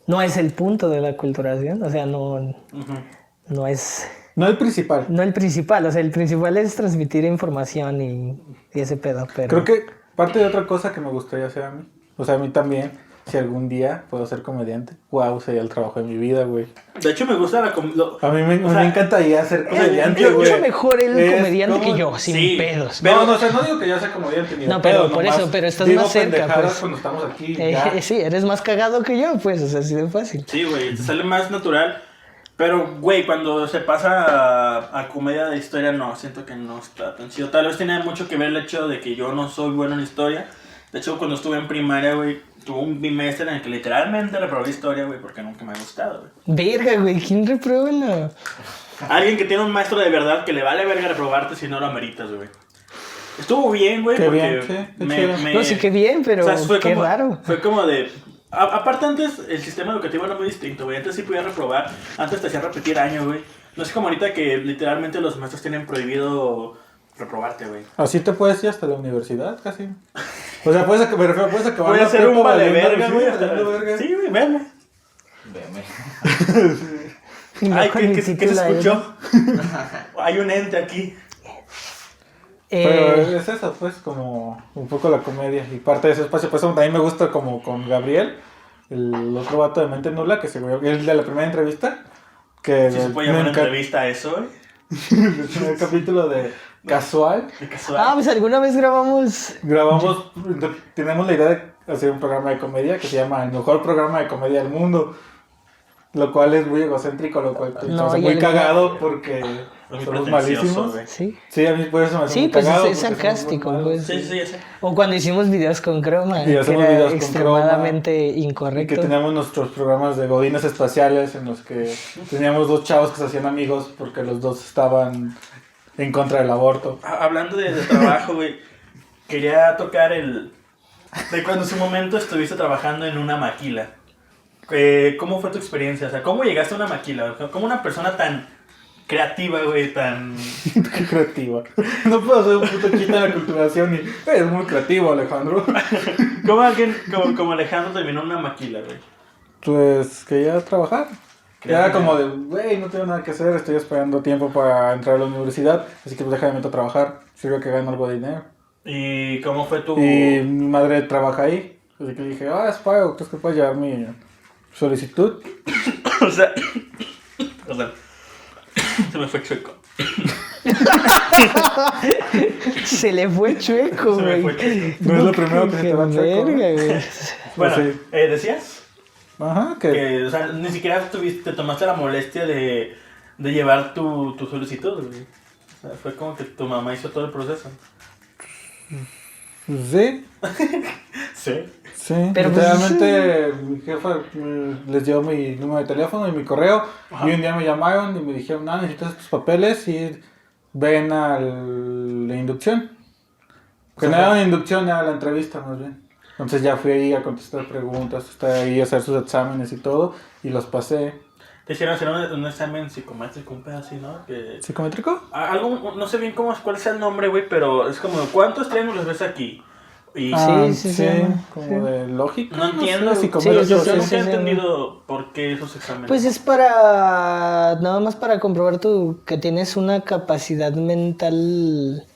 no es el punto de la culturación, o sea, no Ujú. es... No el principal. No el principal, o sea, el principal es transmitir información y ese pedo, pero... Creo que parte de otra cosa que me gustaría hacer a mí. O sea, a mí también, si algún día puedo ser comediante. Wow, sería el trabajo de mi vida, güey. De hecho, me gusta la A mí me, o sea, me encantaría ser comediante, es güey. mucho mejor el Es comediante como- que yo, sin sí. pedos. Pero- No, o sea, no digo que yo sea comediante ni de No, pero pedo, por nomás eso, pero estás digo más cerca, pendejadas pues. cuando estamos aquí, ya. Sí, eres más cagado que yo, pues, o sea, así de fácil. Sí, güey, te sale más natural Pero, güey, cuando se pasa a comedia de historia, no, siento que no está tan chido. Tal vez tiene mucho que ver el hecho de que yo no soy bueno en historia. De hecho, cuando estuve en primaria, güey, tuve un bimestre en el que literalmente reprobé historia, güey, porque nunca me ha gustado, güey. Verga, güey, ¿quién reprueba la...? Alguien que tiene un maestro de verdad que le vale verga reprobarte si no lo ameritas, güey. Estuvo bien, güey, Qué porque bien, sí, qué chido. No, sí, qué bien, pero qué como, raro. Fue como de... aparte antes el sistema educativo era muy distinto, güey. Antes sí podías reprobar, antes te hacían repetir año, güey. No es como ahorita que literalmente los maestros tienen prohibido reprobarte, güey. Así te puedes ir hasta la universidad, casi. O sea, puedes acabar Voy a la hacer un prepa vale valiendo, verga, sí, güey. valiendo verga. Sí, güey, veme. Y no Ay, con ¿qué mi se título ahí, escuchó? Hay un ente aquí. Pero Eh, es eso, pues, como un poco la comedia. Y parte de ese espacio, pues, a mí me gusta como con Gabriel, el otro vato de Mente Nula, que se el de la primera entrevista. Que Si se puede me llamar encanta- entrevista a eso, güey. el primer capítulo de Casual. De casual. pues alguna vez grabamos... Grabamos, tenemos la idea de hacer un programa de comedia que se llama El mejor programa de comedia del mundo. Lo cual es muy egocéntrico, lo cual No, me hace y muy el- cagado porque Muy somos pretencioso, malísimos. güey. Sí. Sí, a mí por eso me hace Sí, muy pues cagado. es porque somos sarcástico, muy malos. pues. Sí, sí, ya sé. O cuando hicimos videos con croma, Y que hacemos era videos con extremadamente Y que incorrecto. teníamos nuestros programas de godines espaciales en los que teníamos dos chavos que se hacían amigos porque los dos estaban en contra del aborto. Hablando de trabajo, güey, quería tocar el... De cuando en su momento estuviste trabajando en una maquila. ¿Cómo fue tu experiencia? O sea, ¿cómo llegaste a una maquila? ¿Cómo una persona tan creativa, güey, tan... Qué creativa. No puedo hacer un puto chiste de la culturación y eres muy creativo, Alejandro. ¿Cómo alguien como Alejandro terminó en una maquila, güey? Pues quería trabajar. Quería Era como trabajar. de, güey, no tengo nada que hacer, estoy esperando tiempo para entrar a la universidad, así que pues déjame meter a trabajar, sirve que gano algo de dinero. ¿Y cómo fue tu...? Y mi madre trabaja ahí, así que le dije, es pago, ¿crees que puedes llevar mi solicitud? O sea... Perdón. Se me fue chueco. Se le fue chueco, Se me güey. fue No es lo primero que se te va chueco, ¿no? Verga, güey. Bueno, Sí. ¿decías? Ajá, que Que, o sea, ni siquiera te tomaste la molestia de llevar tu solicitud, güey. O sea, fue como que tu mamá hizo todo el proceso. sí, Sí. sí. Pero, pues, Literalmente mi jefa les dio mi número de teléfono y mi correo, Ajá. y un día me llamaron y me dijeron, necesitas tus papeles y ven a la inducción. Que O sea, no era una inducción, era la entrevista más bien. Entonces ya fui ahí a contestar preguntas, estar ahí a hacer sus exámenes y todo, y los pasé. Te hicieron hacer un examen psicométrico, un pedo así, ¿no? Que... ¿Psicométrico? Algo, no sé bien cuál es el nombre, güey, pero es como, ¿cuántos triángulos ves aquí? Y Sí, como sí. de lógica. no entiendo, sé, yo psicométrico. Sí, nunca sí, he sí. entendido por qué esos exámenes. Pues es para... Nada más para comprobar que tienes una capacidad mental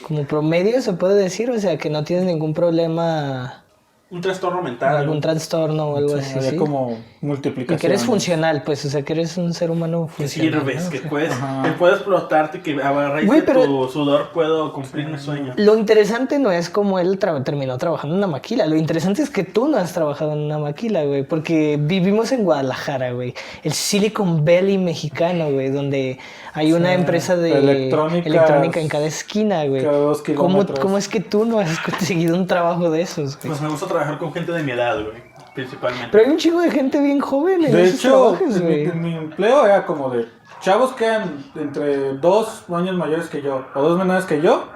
como promedio, se puede decir. O sea, que no tienes ningún problema, Un trastorno mental. algún trastorno o algo Sí, así, había ¿sí? como Y multiplicación. que eres funcional, pues. O sea, que eres un ser humano Que funcional. sirves, ¿no? que O sea, puedes, Ajá. que puedes explotarte, que a raíz Güey, de pero- tu sudor puedo cumplir mi sueño. Lo interesante no es cómo él terminó trabajando en una maquila. Lo interesante es que tú no has trabajado en una maquila, güey. Porque vivimos en Guadalajara, güey. El Silicon Valley mexicano, güey. Donde hay una Sí, empresa de electrónicas electrónica en cada esquina, güey. cada 2 kilómetros. ¿Cómo es que tú no has conseguido un trabajo de esos, güey? Pues me gusta trabajar con gente de mi edad, güey, principalmente. Pero hay un chingo de gente bien joven en De esos hecho, trabajos, güey. mi empleo era como de chavos que eran entre 2 años mayores que yo, o 2 menores que yo,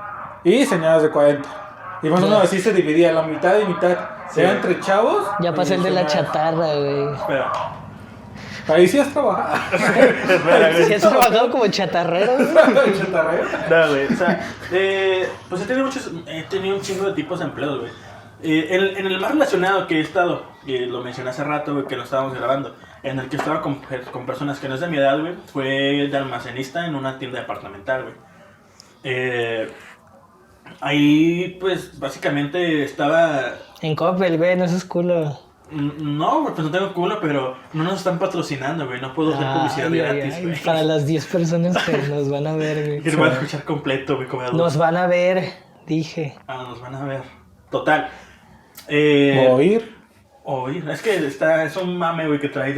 y señoras de 40. Y más o menos así se dividía, la mitad y mitad. Sí. Era entre chavos. Ya pasé el de la señoras. chatarra, güey. Espera. Ahí sí has trabajado. Espera, güey. ¿Sí has trabajado como chatarrero, güey? Chatarrero. No, güey, o sea, pues he tenido un chingo de tipos de empleos, güey. En el más relacionado que he estado, lo mencioné hace rato, güey, que lo estábamos grabando, en el que estaba con personas que no es de mi edad, güey, fue de almacenista en una tienda departamental, güey. Ahí, pues, básicamente estaba... En Coppel, güey, no eso es culo. No, güey, pues no tengo culo, pero no nos están patrocinando, güey, no puedo hacer publicidad Ay, gratis, ay, güey. para las 10 personas que nos van a ver, Que güey. lo van a escuchar completo, güey, como de dos. Nos van a ver, dije. Nos van a ver. Total. Oír. Oír. Es que es un mame, güey, que trae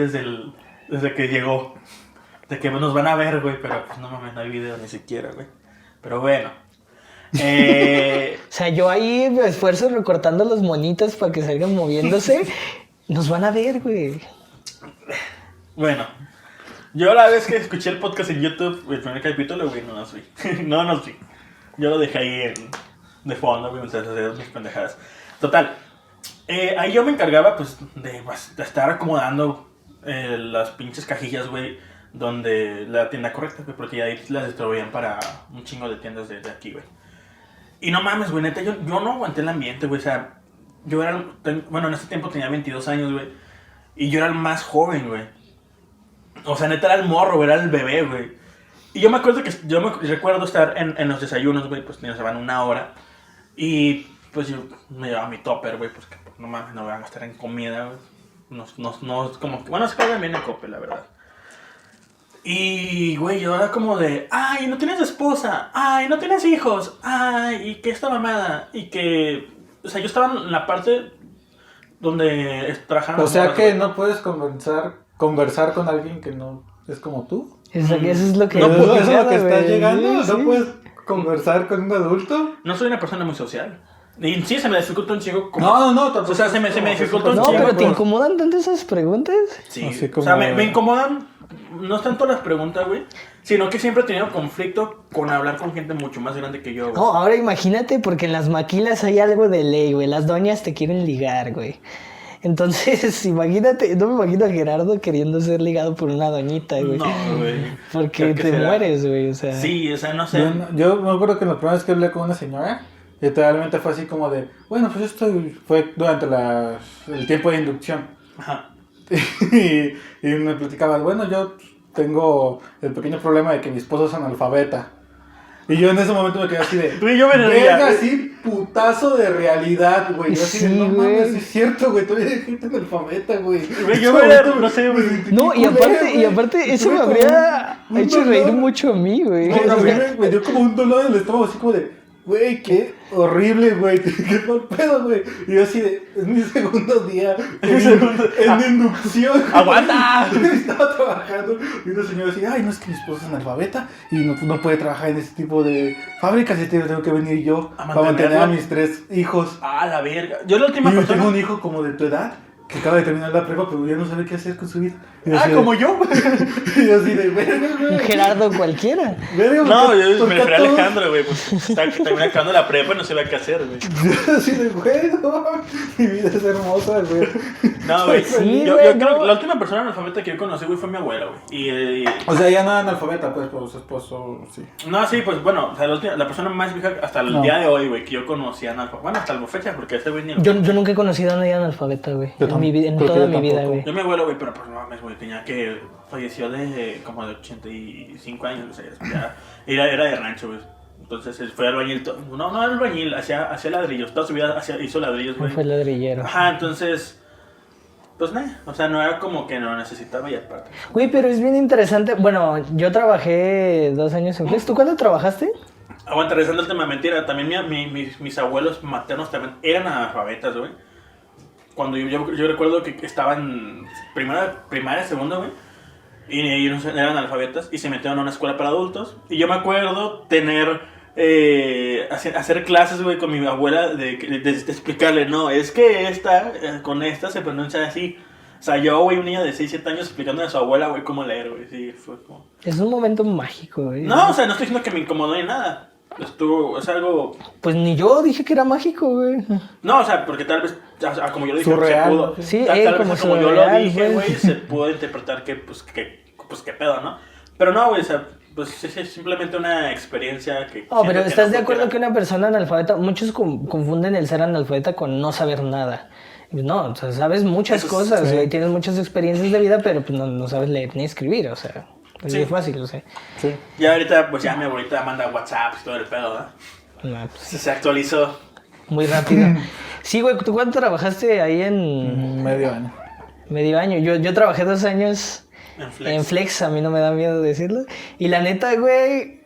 Desde que llegó. De que nos van a ver, güey, pero pues no mames, no hay video ni siquiera, güey. Pero bueno. O sea, yo ahí me esfuerzo recortando los monitos para que salgan moviéndose. Nos van a ver, güey. Bueno. Yo la vez que escuché el podcast en YouTube, el primer capítulo, güey, no nos vi. No nos vi. Yo lo dejé ahí de fondo, güey, mientras hacía mis pendejadas. Total. Ahí yo me encargaba, pues, de estar acomodando las pinches cajillas, güey, donde la tienda correcta, güey, porque ahí las distribuían para un chingo de tiendas de aquí, güey. Y no mames, güey, neta, yo no aguanté el ambiente, güey, o sea, yo era, bueno, en ese tiempo tenía 22 años, güey, y yo era el más joven, güey. O sea, neta, era el morro, güey, era el bebé, güey. Y yo me acuerdo que, recuerdo estar en los desayunos, güey, pues nos daban 1 hora, y pues yo me llevaba mi topper, güey, pues que no mames, no voy a gastar en comida, güey. No, como que, bueno, se pagan bien el cope, la verdad. Y, güey, yo era como de, ay, no tienes esposa, ay, no tienes hijos, ay, y que esta mamada, y que, o sea, yo estaba en la parte donde trabajaban. O sea que no puedes conversar con alguien que no es como tú. Eso es lo que... No, ¿Eso pues, es lo que está llegando? Sí. ¿No puedes conversar con un adulto? No soy una persona muy social. Y sí, se me dificulta un chingo. No, tampoco. O sea, se me dificulta un No, chingo. pero ¿te incomodan tanto esas preguntas? Sí, Así como- o sea, me incomodan, no es tanto las preguntas, güey, sino que siempre he tenido conflicto con hablar con gente mucho más grande que yo, güey. No, ahora imagínate, porque en las maquilas hay algo de ley, güey. Las doñas te quieren ligar, güey. Entonces, imagínate, no me imagino a Gerardo queriendo ser ligado por una doñita, güey. No, güey. Porque Creo que te será. mueres, güey, o sea. Sí, o sea, no sé. Yo me acuerdo que la primera vez que hablé con una señora, literalmente fue así como de, bueno, pues esto fue durante el tiempo de inducción. Ajá. y me platicaba, bueno, yo tengo el pequeño problema de que mi esposo es analfabeta. Y yo en ese momento me quedé así de, Güey, yo me reía. verga, así, putazo de realidad, güey. Yo así de, Sí, no güey. mames, es cierto, güey, todavía hay gente analfabeta, güey. Güey, yo me no sé, güey. No, y aparte, eso me habría un hecho dolor. reír mucho a mí, güey. No, a mí me dio como un dolor en el estómago, así como de, güey, qué horrible, güey, qué mal pedo, güey. Y yo así de, es mi segundo día en inducción. ¡Aguanta! Estaba trabajando y una señora decía, ay, no, es que mi esposa es analfabeta y no puede trabajar en ese tipo de fábricas y tengo que venir yo ¿A para mantener a mantenerlo? mis 3 hijos. Ah, la verga. Yo la última Y yo persona. tengo un hijo como de tu edad que acaba de terminar la prepa, pero ya no sabe qué hacer con su vida. Y yo Ah, así de- como yo. Y yo así de, verga, Un güey. Gerardo cualquiera. Verga, No, ¿por qué- yo por me qué refería a todos- Alejandro, güey. Pues terminé acabando la prepa y no sabía qué hacer, güey. Así de, güey, no, mi vida es hermosa, güey. No, güey. Sí, yo güey, creo no. que la última persona analfabeta que yo conocí, güey, fue mi abuela, güey. Y O sea, ya no era analfabeta, pues, por su esposo, sí. no, sí, pues bueno, o sea, la persona más vieja hasta el No. día de hoy, güey, que yo conocí analfabeta. Bueno, hasta la fecha, porque ese güey ni lo. Yo nunca he conocido a nadie analfabeta, güey. Yo En, mi vida, en creo que toda yo mi vida, tampoco. güey. Yo mi abuelo, güey, pero pues no mames, güey, tenía que. Falleció de como de 85 años, o sea, ya era de rancho, güey. Entonces él fue albañil. No era albañil, hacía ladrillos. Toda su vida hizo ladrillos, güey. Fue ladrillero. Ajá, entonces. Pues nada, o sea, no era como que no necesitaba y aparte. Güey, pero es bien interesante. Bueno, yo trabajé 2 años en Flex. ¿Tú cuándo trabajaste? Aguanta, regresando al tema, mentira. También mis abuelos maternos también eran analfabetas, güey. Cuando yo recuerdo que estaban primaria, segunda, güey. Y ellos eran analfabetas y se metieron a una escuela para adultos. Y yo me acuerdo tener... hacer clases, güey, con mi abuela de explicarle, no, es que con esta se pronuncia así. O sea, yo, güey, un niño de 6, 7 años explicándole a su abuela, güey, cómo leer, güey. Sí, fue como... Es un momento mágico, güey. No, o sea, no estoy diciendo que me incomodó ni nada. Es algo... Pues ni yo dije que era mágico, güey. No, o sea, porque tal vez, como yo lo dije, Surreal, se pudo... ¿no? Sí, tal vez como como yo lo surreal, dije, güey. güey, se pudo interpretar que qué pedo, ¿no? Pero no, güey, o sea, pues es simplemente una experiencia que... No, pero siento ¿estás no de acuerdo que cualquiera- una persona analfabeta, muchos confunden el ser analfabeta con no saber nada? No, o sea, sabes muchas Eso cosas, sí. güey, tienes muchas experiencias de vida, pero pues no sabes leer ni escribir, o sea, es Sí. muy fácil, o sea. Sí. Ya ahorita, pues ya mi abuelita manda WhatsApp y todo el pedo, ¿verdad? No, pues, Se actualizó. muy rápido. Sí, güey, ¿tú cuánto trabajaste ahí en Medio año. medio año? Yo trabajé 2 años En Flex. en Flex, a mí no me da miedo decirlo. Y la neta, güey,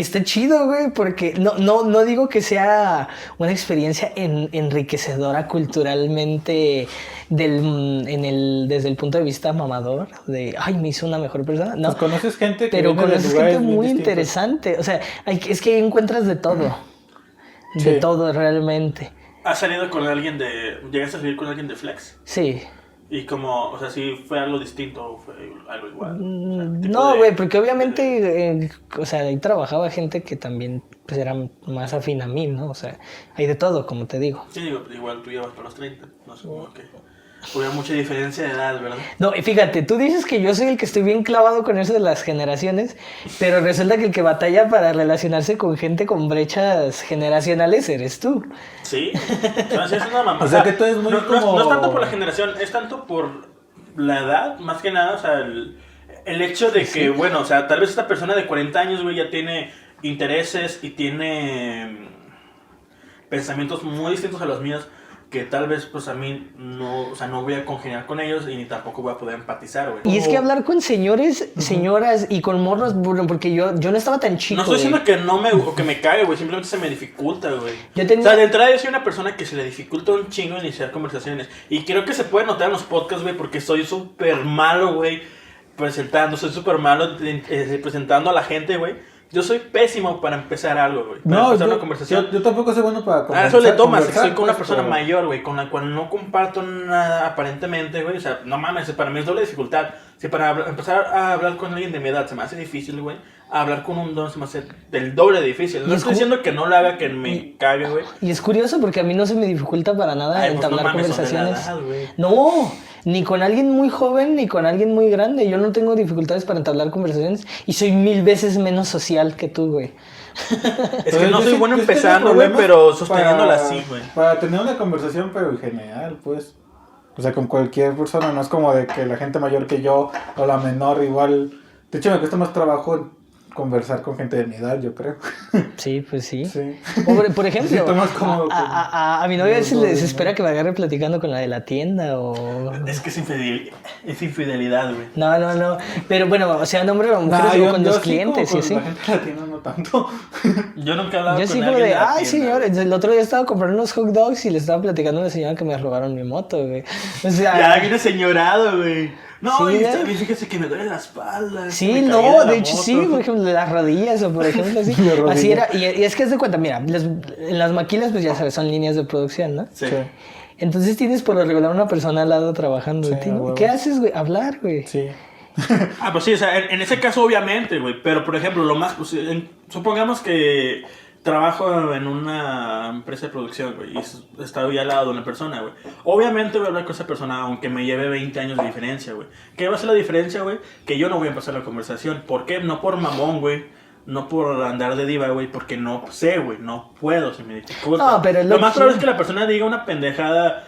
está chido, güey, porque no digo que sea una experiencia enriquecedora culturalmente desde el punto de vista mamador, de, ay, me hizo una mejor persona, no. Pues conoces gente que pero viene de conoces lugares gente bien muy distintos. interesante, o sea, es que encuentras de todo, de Sí. todo realmente, ¿Has salido con alguien de... ¿Llegaste a salir con alguien de Flex? sí. Y como, o sea, si fue algo distinto o fue algo igual. O sea, tipo No, de- güey, porque obviamente, o sea, ahí trabajaba gente que también pues, era más afín a mí, ¿no? O sea, hay de todo, como te digo. Sí, digo, igual tú llevas para los 30. No sé, como que... Hubiera mucha diferencia de edad, ¿verdad? No, y fíjate, tú dices que yo soy el que estoy bien clavado con eso de las generaciones, pero resulta que el que batalla para relacionarse con gente con brechas generacionales eres tú. Sí. No, sí, es una mamá. O sea, que tú eres muy no, como... no es tanto por la generación, es tanto por la edad, más que nada, o sea, el hecho de que, bueno, o sea, tal vez esta persona de 40 años, güey, ya tiene intereses y tiene pensamientos muy distintos a los míos, que tal vez, pues, a mí no, o sea, no voy a congeniar con ellos y ni tampoco voy a poder empatizar, güey. Y es que hablar con señores, señoras y con morros, bueno, porque yo no estaba tan chico. No estoy diciendo güey. que no me, o que me cague, güey, simplemente se me dificulta, güey. Yo tenía- O sea, de entrada yo soy una persona que se le dificulta un chingo iniciar conversaciones. Y creo que se puede notar en los podcasts, güey, porque soy súper malo, güey, soy súper malo presentando a la gente, güey. Yo soy pésimo para empezar algo, güey. Para No, empezar una yo, conversación. yo tampoco soy bueno para A conversar. eso le tomas, conversar, soy con una pues, persona pero- mayor, güey, con la cual no comparto nada aparentemente, güey. O sea, no mames, para mí es doble dificultad. Si para empezar a hablar con alguien de mi edad se me hace difícil, güey, hablar con un don se me hace del doble de difícil. No Y es estoy diciendo que no lo haga, que me cague, güey. Y es curioso porque a mí no se me dificulta para nada Ay, pues no entablar mames, son de la conversaciones. edad, güey. No, ni con alguien muy joven ni con alguien muy grande. Yo no tengo dificultades para entablar conversaciones y soy 1000 veces menos social que tú, güey. Es que no soy bueno yo sí tengo empezando, güey, problemas pero sosteniéndola para- así, güey. Para tener una conversación, pero en general, pues. O sea, con cualquier persona, no es como de que la gente mayor que yo o la menor igual. De hecho, me cuesta más trabajo conversar con gente de mi edad, yo creo. Sí, pues sí. Sí. Por ejemplo, siento más cómodo a mi novia a veces los le dos, desespera ¿no? que me agarre platicando con la de la tienda o... Es que es infidelidad, güey. No. Pero bueno, o sea, hombre o mujeres Nah, o yo- con yo los sí clientes y como así. con la gente latina no tanto. Yo nunca he hablado Yo con sí como alguien de, la ay tienda, señor, güey. el otro día estaba comprando unos hot dogs y le estaba platicando a una señora que me robaron mi moto, güey. O sea, Ya viene señorado, güey. No, Sí, y ya. fíjese que me duele la espalda. sí, me caí no, la de hecho moto. sí, por ejemplo, de las rodillas o por ejemplo así. De rodillas. Así era, y es que haz de cuenta, mira, en las maquilas pues ya sabes, son líneas de producción, ¿no? Sí. Sí. Entonces tienes por lo regular una persona al lado trabajando de Sí, ti, a ¿no? huevo. ¿Qué haces, güey? Hablar, güey. Sí. Ah, pues sí, o sea, en ese caso obviamente, güey. Pero por ejemplo, lo más, pues, supongamos que trabajo en una empresa de producción, güey, y estoy al lado de una persona, güey. Obviamente voy a hablar con esa persona, aunque me lleve 20 años de diferencia, güey. ¿Qué va a ser la diferencia, güey? Que yo no voy a empezar la conversación. ¿Por qué? No por mamón, güey. No por andar de diva, güey, porque no sé, güey. No puedo, se me dificulta. No, pero es lo lo más que- probable es que la persona diga una pendejada,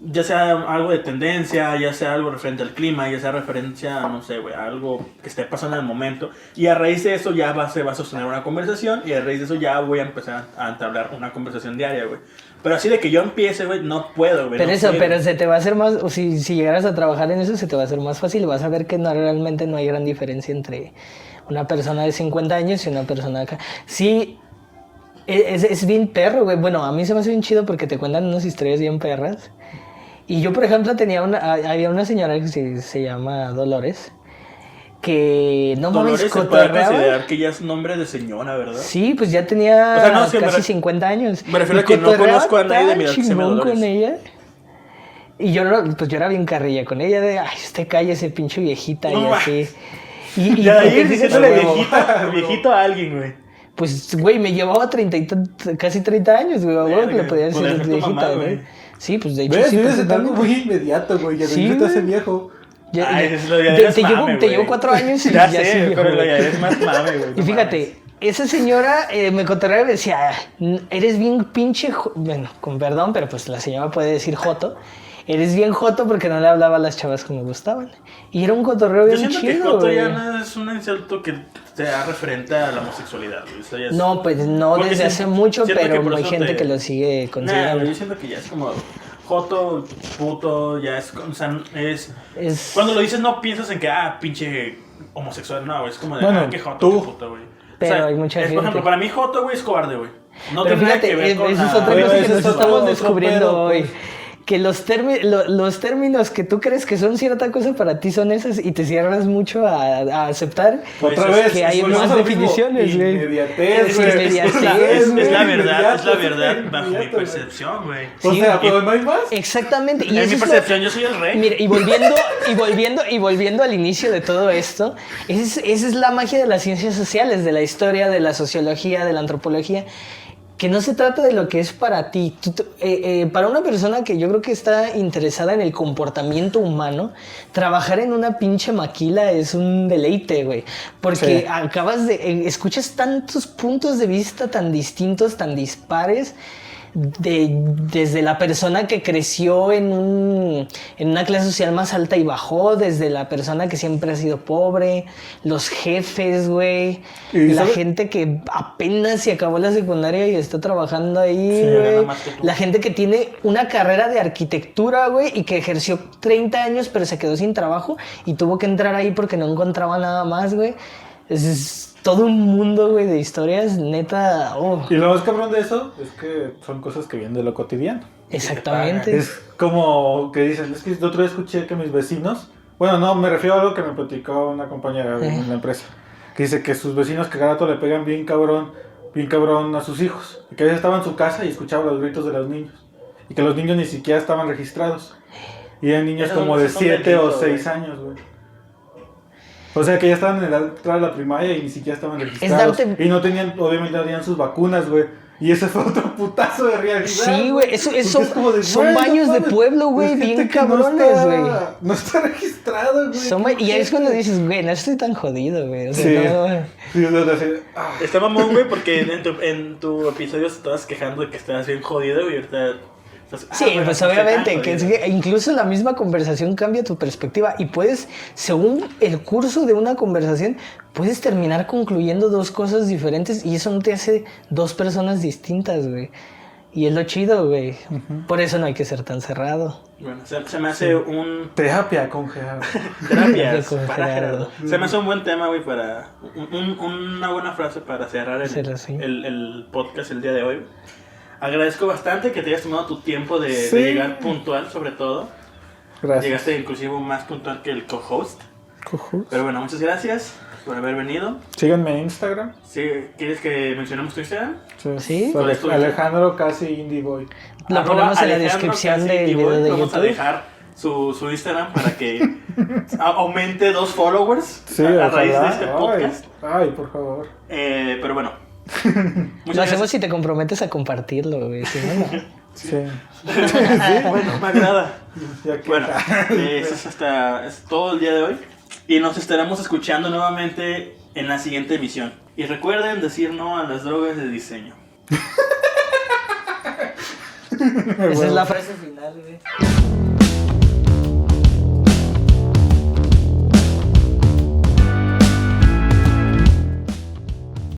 ya sea algo de tendencia, ya sea algo referente al clima, ya sea referencia, no sé, güey, a algo que esté pasando en el momento. Y a raíz de eso ya se va a sostener una conversación y a raíz de eso ya voy a empezar a entablar una conversación diaria, güey. Pero así de que yo empiece, güey, no puedo, güey. Pero no eso, puedo. pero se te va a hacer más, o si llegaras a trabajar en eso, se te va a hacer más fácil. Vas a ver que no, realmente no hay gran diferencia entre una persona de 50 años y una persona de acá. Sí, es bien perro, güey. Bueno, a mí se me hace bien chido porque te cuentan unas historias bien perras. Y yo, por ejemplo, había una señora que se llama Dolores, que no mames, Dolores se puede cotorreaba. considerar que ya es nombre de señora, ¿verdad? Sí, pues ya tenía O sea, no, sí, casi 50 años. me refiero Y a que no cotorreaba conozco a nadie de mi edad tan que se llame chingón Dolores. con ella. Y yo, pues yo era bien carrilla con ella, de, ay, usted cállese, pinche viejita, y No, así. Y Ya de porque ahí fíjate, diciéndole güey, viejito a alguien, güey. pues, güey, me llevaba casi 30 años, güey, güey, que le podía Verga, decir podría ser tu viejita, mamá, güey. güey. Sí, pues de hecho ¿Ves? sí, Vives en algo perfectamente. muy inmediato, güey. Ya Sí, sí, te hace güey. viejo. Ay, Ya- es lo de te, eres te llevo, mame, te güey. llevo 4 años y Ya ya sé, sí, viejo, pero lo güey. ya eres más mame, güey. Y no fíjate, esa señora me cotorreaba y me decía, eres bien pinche, bueno, con perdón, pero pues la señora puede decir joto. Eres bien joto porque no le hablaba a las chavas que me gustaban. Y era un cotorreo mames. Yo bien siento que chido, Joto güey. ya no es un insulto que sea referente a la homosexualidad, güey. Eso ya es... No, pues no Porque desde hace mucho, siento que pero por hay eso gente te- que lo sigue Nah, considerando. güey, yo siento que ya es como joto, puto, ya es, o sea, es... Es... Cuando lo dices no piensas en que, pinche homosexual, no, güey, es como de, Bueno, qué joto, tú. qué puto, güey. Pero O sea, hay mucha Por gente. ejemplo, para mí Joto, güey, es cobarde, güey. No Pero tiene nada fíjate, que ver con esa es la... otra Oye, cosa ese que es nos otro- estamos otro descubriendo pedo, hoy. pues. Que los términos que tú crees que son cierta cosa para ti son esas y te cierras mucho a aceptar Pues Otra es vez, que hay volvemos más a lo mismo. definiciones, güey. Inmediatez, Es güey. inmediatez, Es la güey, verdad, es la inmediato, verdad sí, bajo mi inmediato, güey. percepción, güey. O Sí, sea, y- pero no hay más. Exactamente. Y En eso mi es lo- percepción, yo soy el rey. Mira, y volviendo al inicio de todo esto, esa es la magia de las ciencias sociales, de la historia, de la sociología, de la antropología, que no se trata de lo que es para ti. Para una persona que yo creo que está interesada en el comportamiento humano, trabajar en una pinche maquila es un deleite, güey. Porque Sí. escuchas tantos puntos de vista tan distintos, tan dispares, desde la persona que creció en una clase social más alta y bajó, desde la persona que siempre ha sido pobre, los jefes, güey, Y la ¿sabes? gente que apenas se acabó la secundaria y está trabajando ahí, Sí, gana güey, más que tú. la gente que tiene una carrera de arquitectura, güey, y que ejerció 30 años pero se quedó sin trabajo y tuvo que entrar ahí porque no encontraba nada más, güey. Es todo un mundo, güey, de historias, neta. Oh, Y lo más cabrón de eso es que son cosas que vienen de lo cotidiano. exactamente. Es como que dicen, es que el otro día escuché que mis vecinos, bueno, no, me refiero a algo que me platicó una compañera en la empresa, que dice que sus vecinos que cada rato le pegan bien cabrón a sus hijos, y que a veces estaba en su casa y escuchaba los gritos de los niños, y que los niños ni siquiera estaban registrados, y eran niños Esos como son- de son 7 o delitos, 6 güey. años, güey. O sea que ya estaban en la entrada de la primaria y ni siquiera estaban registrados. darte- Y no tenían, obviamente no tenían sus vacunas, güey. Y ese fue otro putazo de realidad. Sí, güey, eso Porque son, es como de, son güey, no baños de mames, pueblo, güey, es gente bien que no cabrones, está- güey. No está registrado, güey. Y ahí es cuando dices, güey, no estoy tan jodido, güey. O sea, Sí. no. Sí, o sea, así, ah. Está mamón, güey, porque en tu episodio te estabas quejando de que estabas bien jodido y ahorita... estás, Sí, bueno, pues no estoy tan obviamente, que es jodido. que incluso la misma conversación cambia tu perspectiva y puedes, según el curso de una conversación, puedes terminar concluyendo dos cosas diferentes y eso no te hace dos personas distintas, güey. Y es lo chido, güey. Por eso no hay que ser tan cerrado. Bueno, se me hace un... Terapia con Gerardo. Terapias Con para Gerardo. Gerardo. Se me hace un buen tema, güey, para... una buena frase para cerrar Hacerlo así. el podcast el día de hoy. Agradezco bastante que te hayas tomado tu tiempo de Sí. llegar puntual, sobre todo. Gracias. Llegaste inclusive más puntual que el co-host. Cojú. Pero bueno, muchas gracias por haber venido. Síganme en Instagram. Sí, ¿quieres que mencionemos tu Instagram? Sí. ¿Cuál es tu Alejandro Casi Indie Boy. Lo Arroba ponemos en la Alejandro descripción Casi del Tiboy. video de Vamos a YouTube. dejar su Instagram para que aumente 2 followers Sí, a raíz de ojalá. este podcast. Ay, por favor. Pero bueno. Lo Muchas hacemos gracias. si te comprometes a compartirlo, güey. Si no, no. Sí. Bueno, me agrada. Ya que- Bueno, eso es todo el día de hoy. Y nos estaremos escuchando nuevamente en la siguiente emisión. Y recuerden decir no a las drogas de diseño. Esa es la frase final, güey.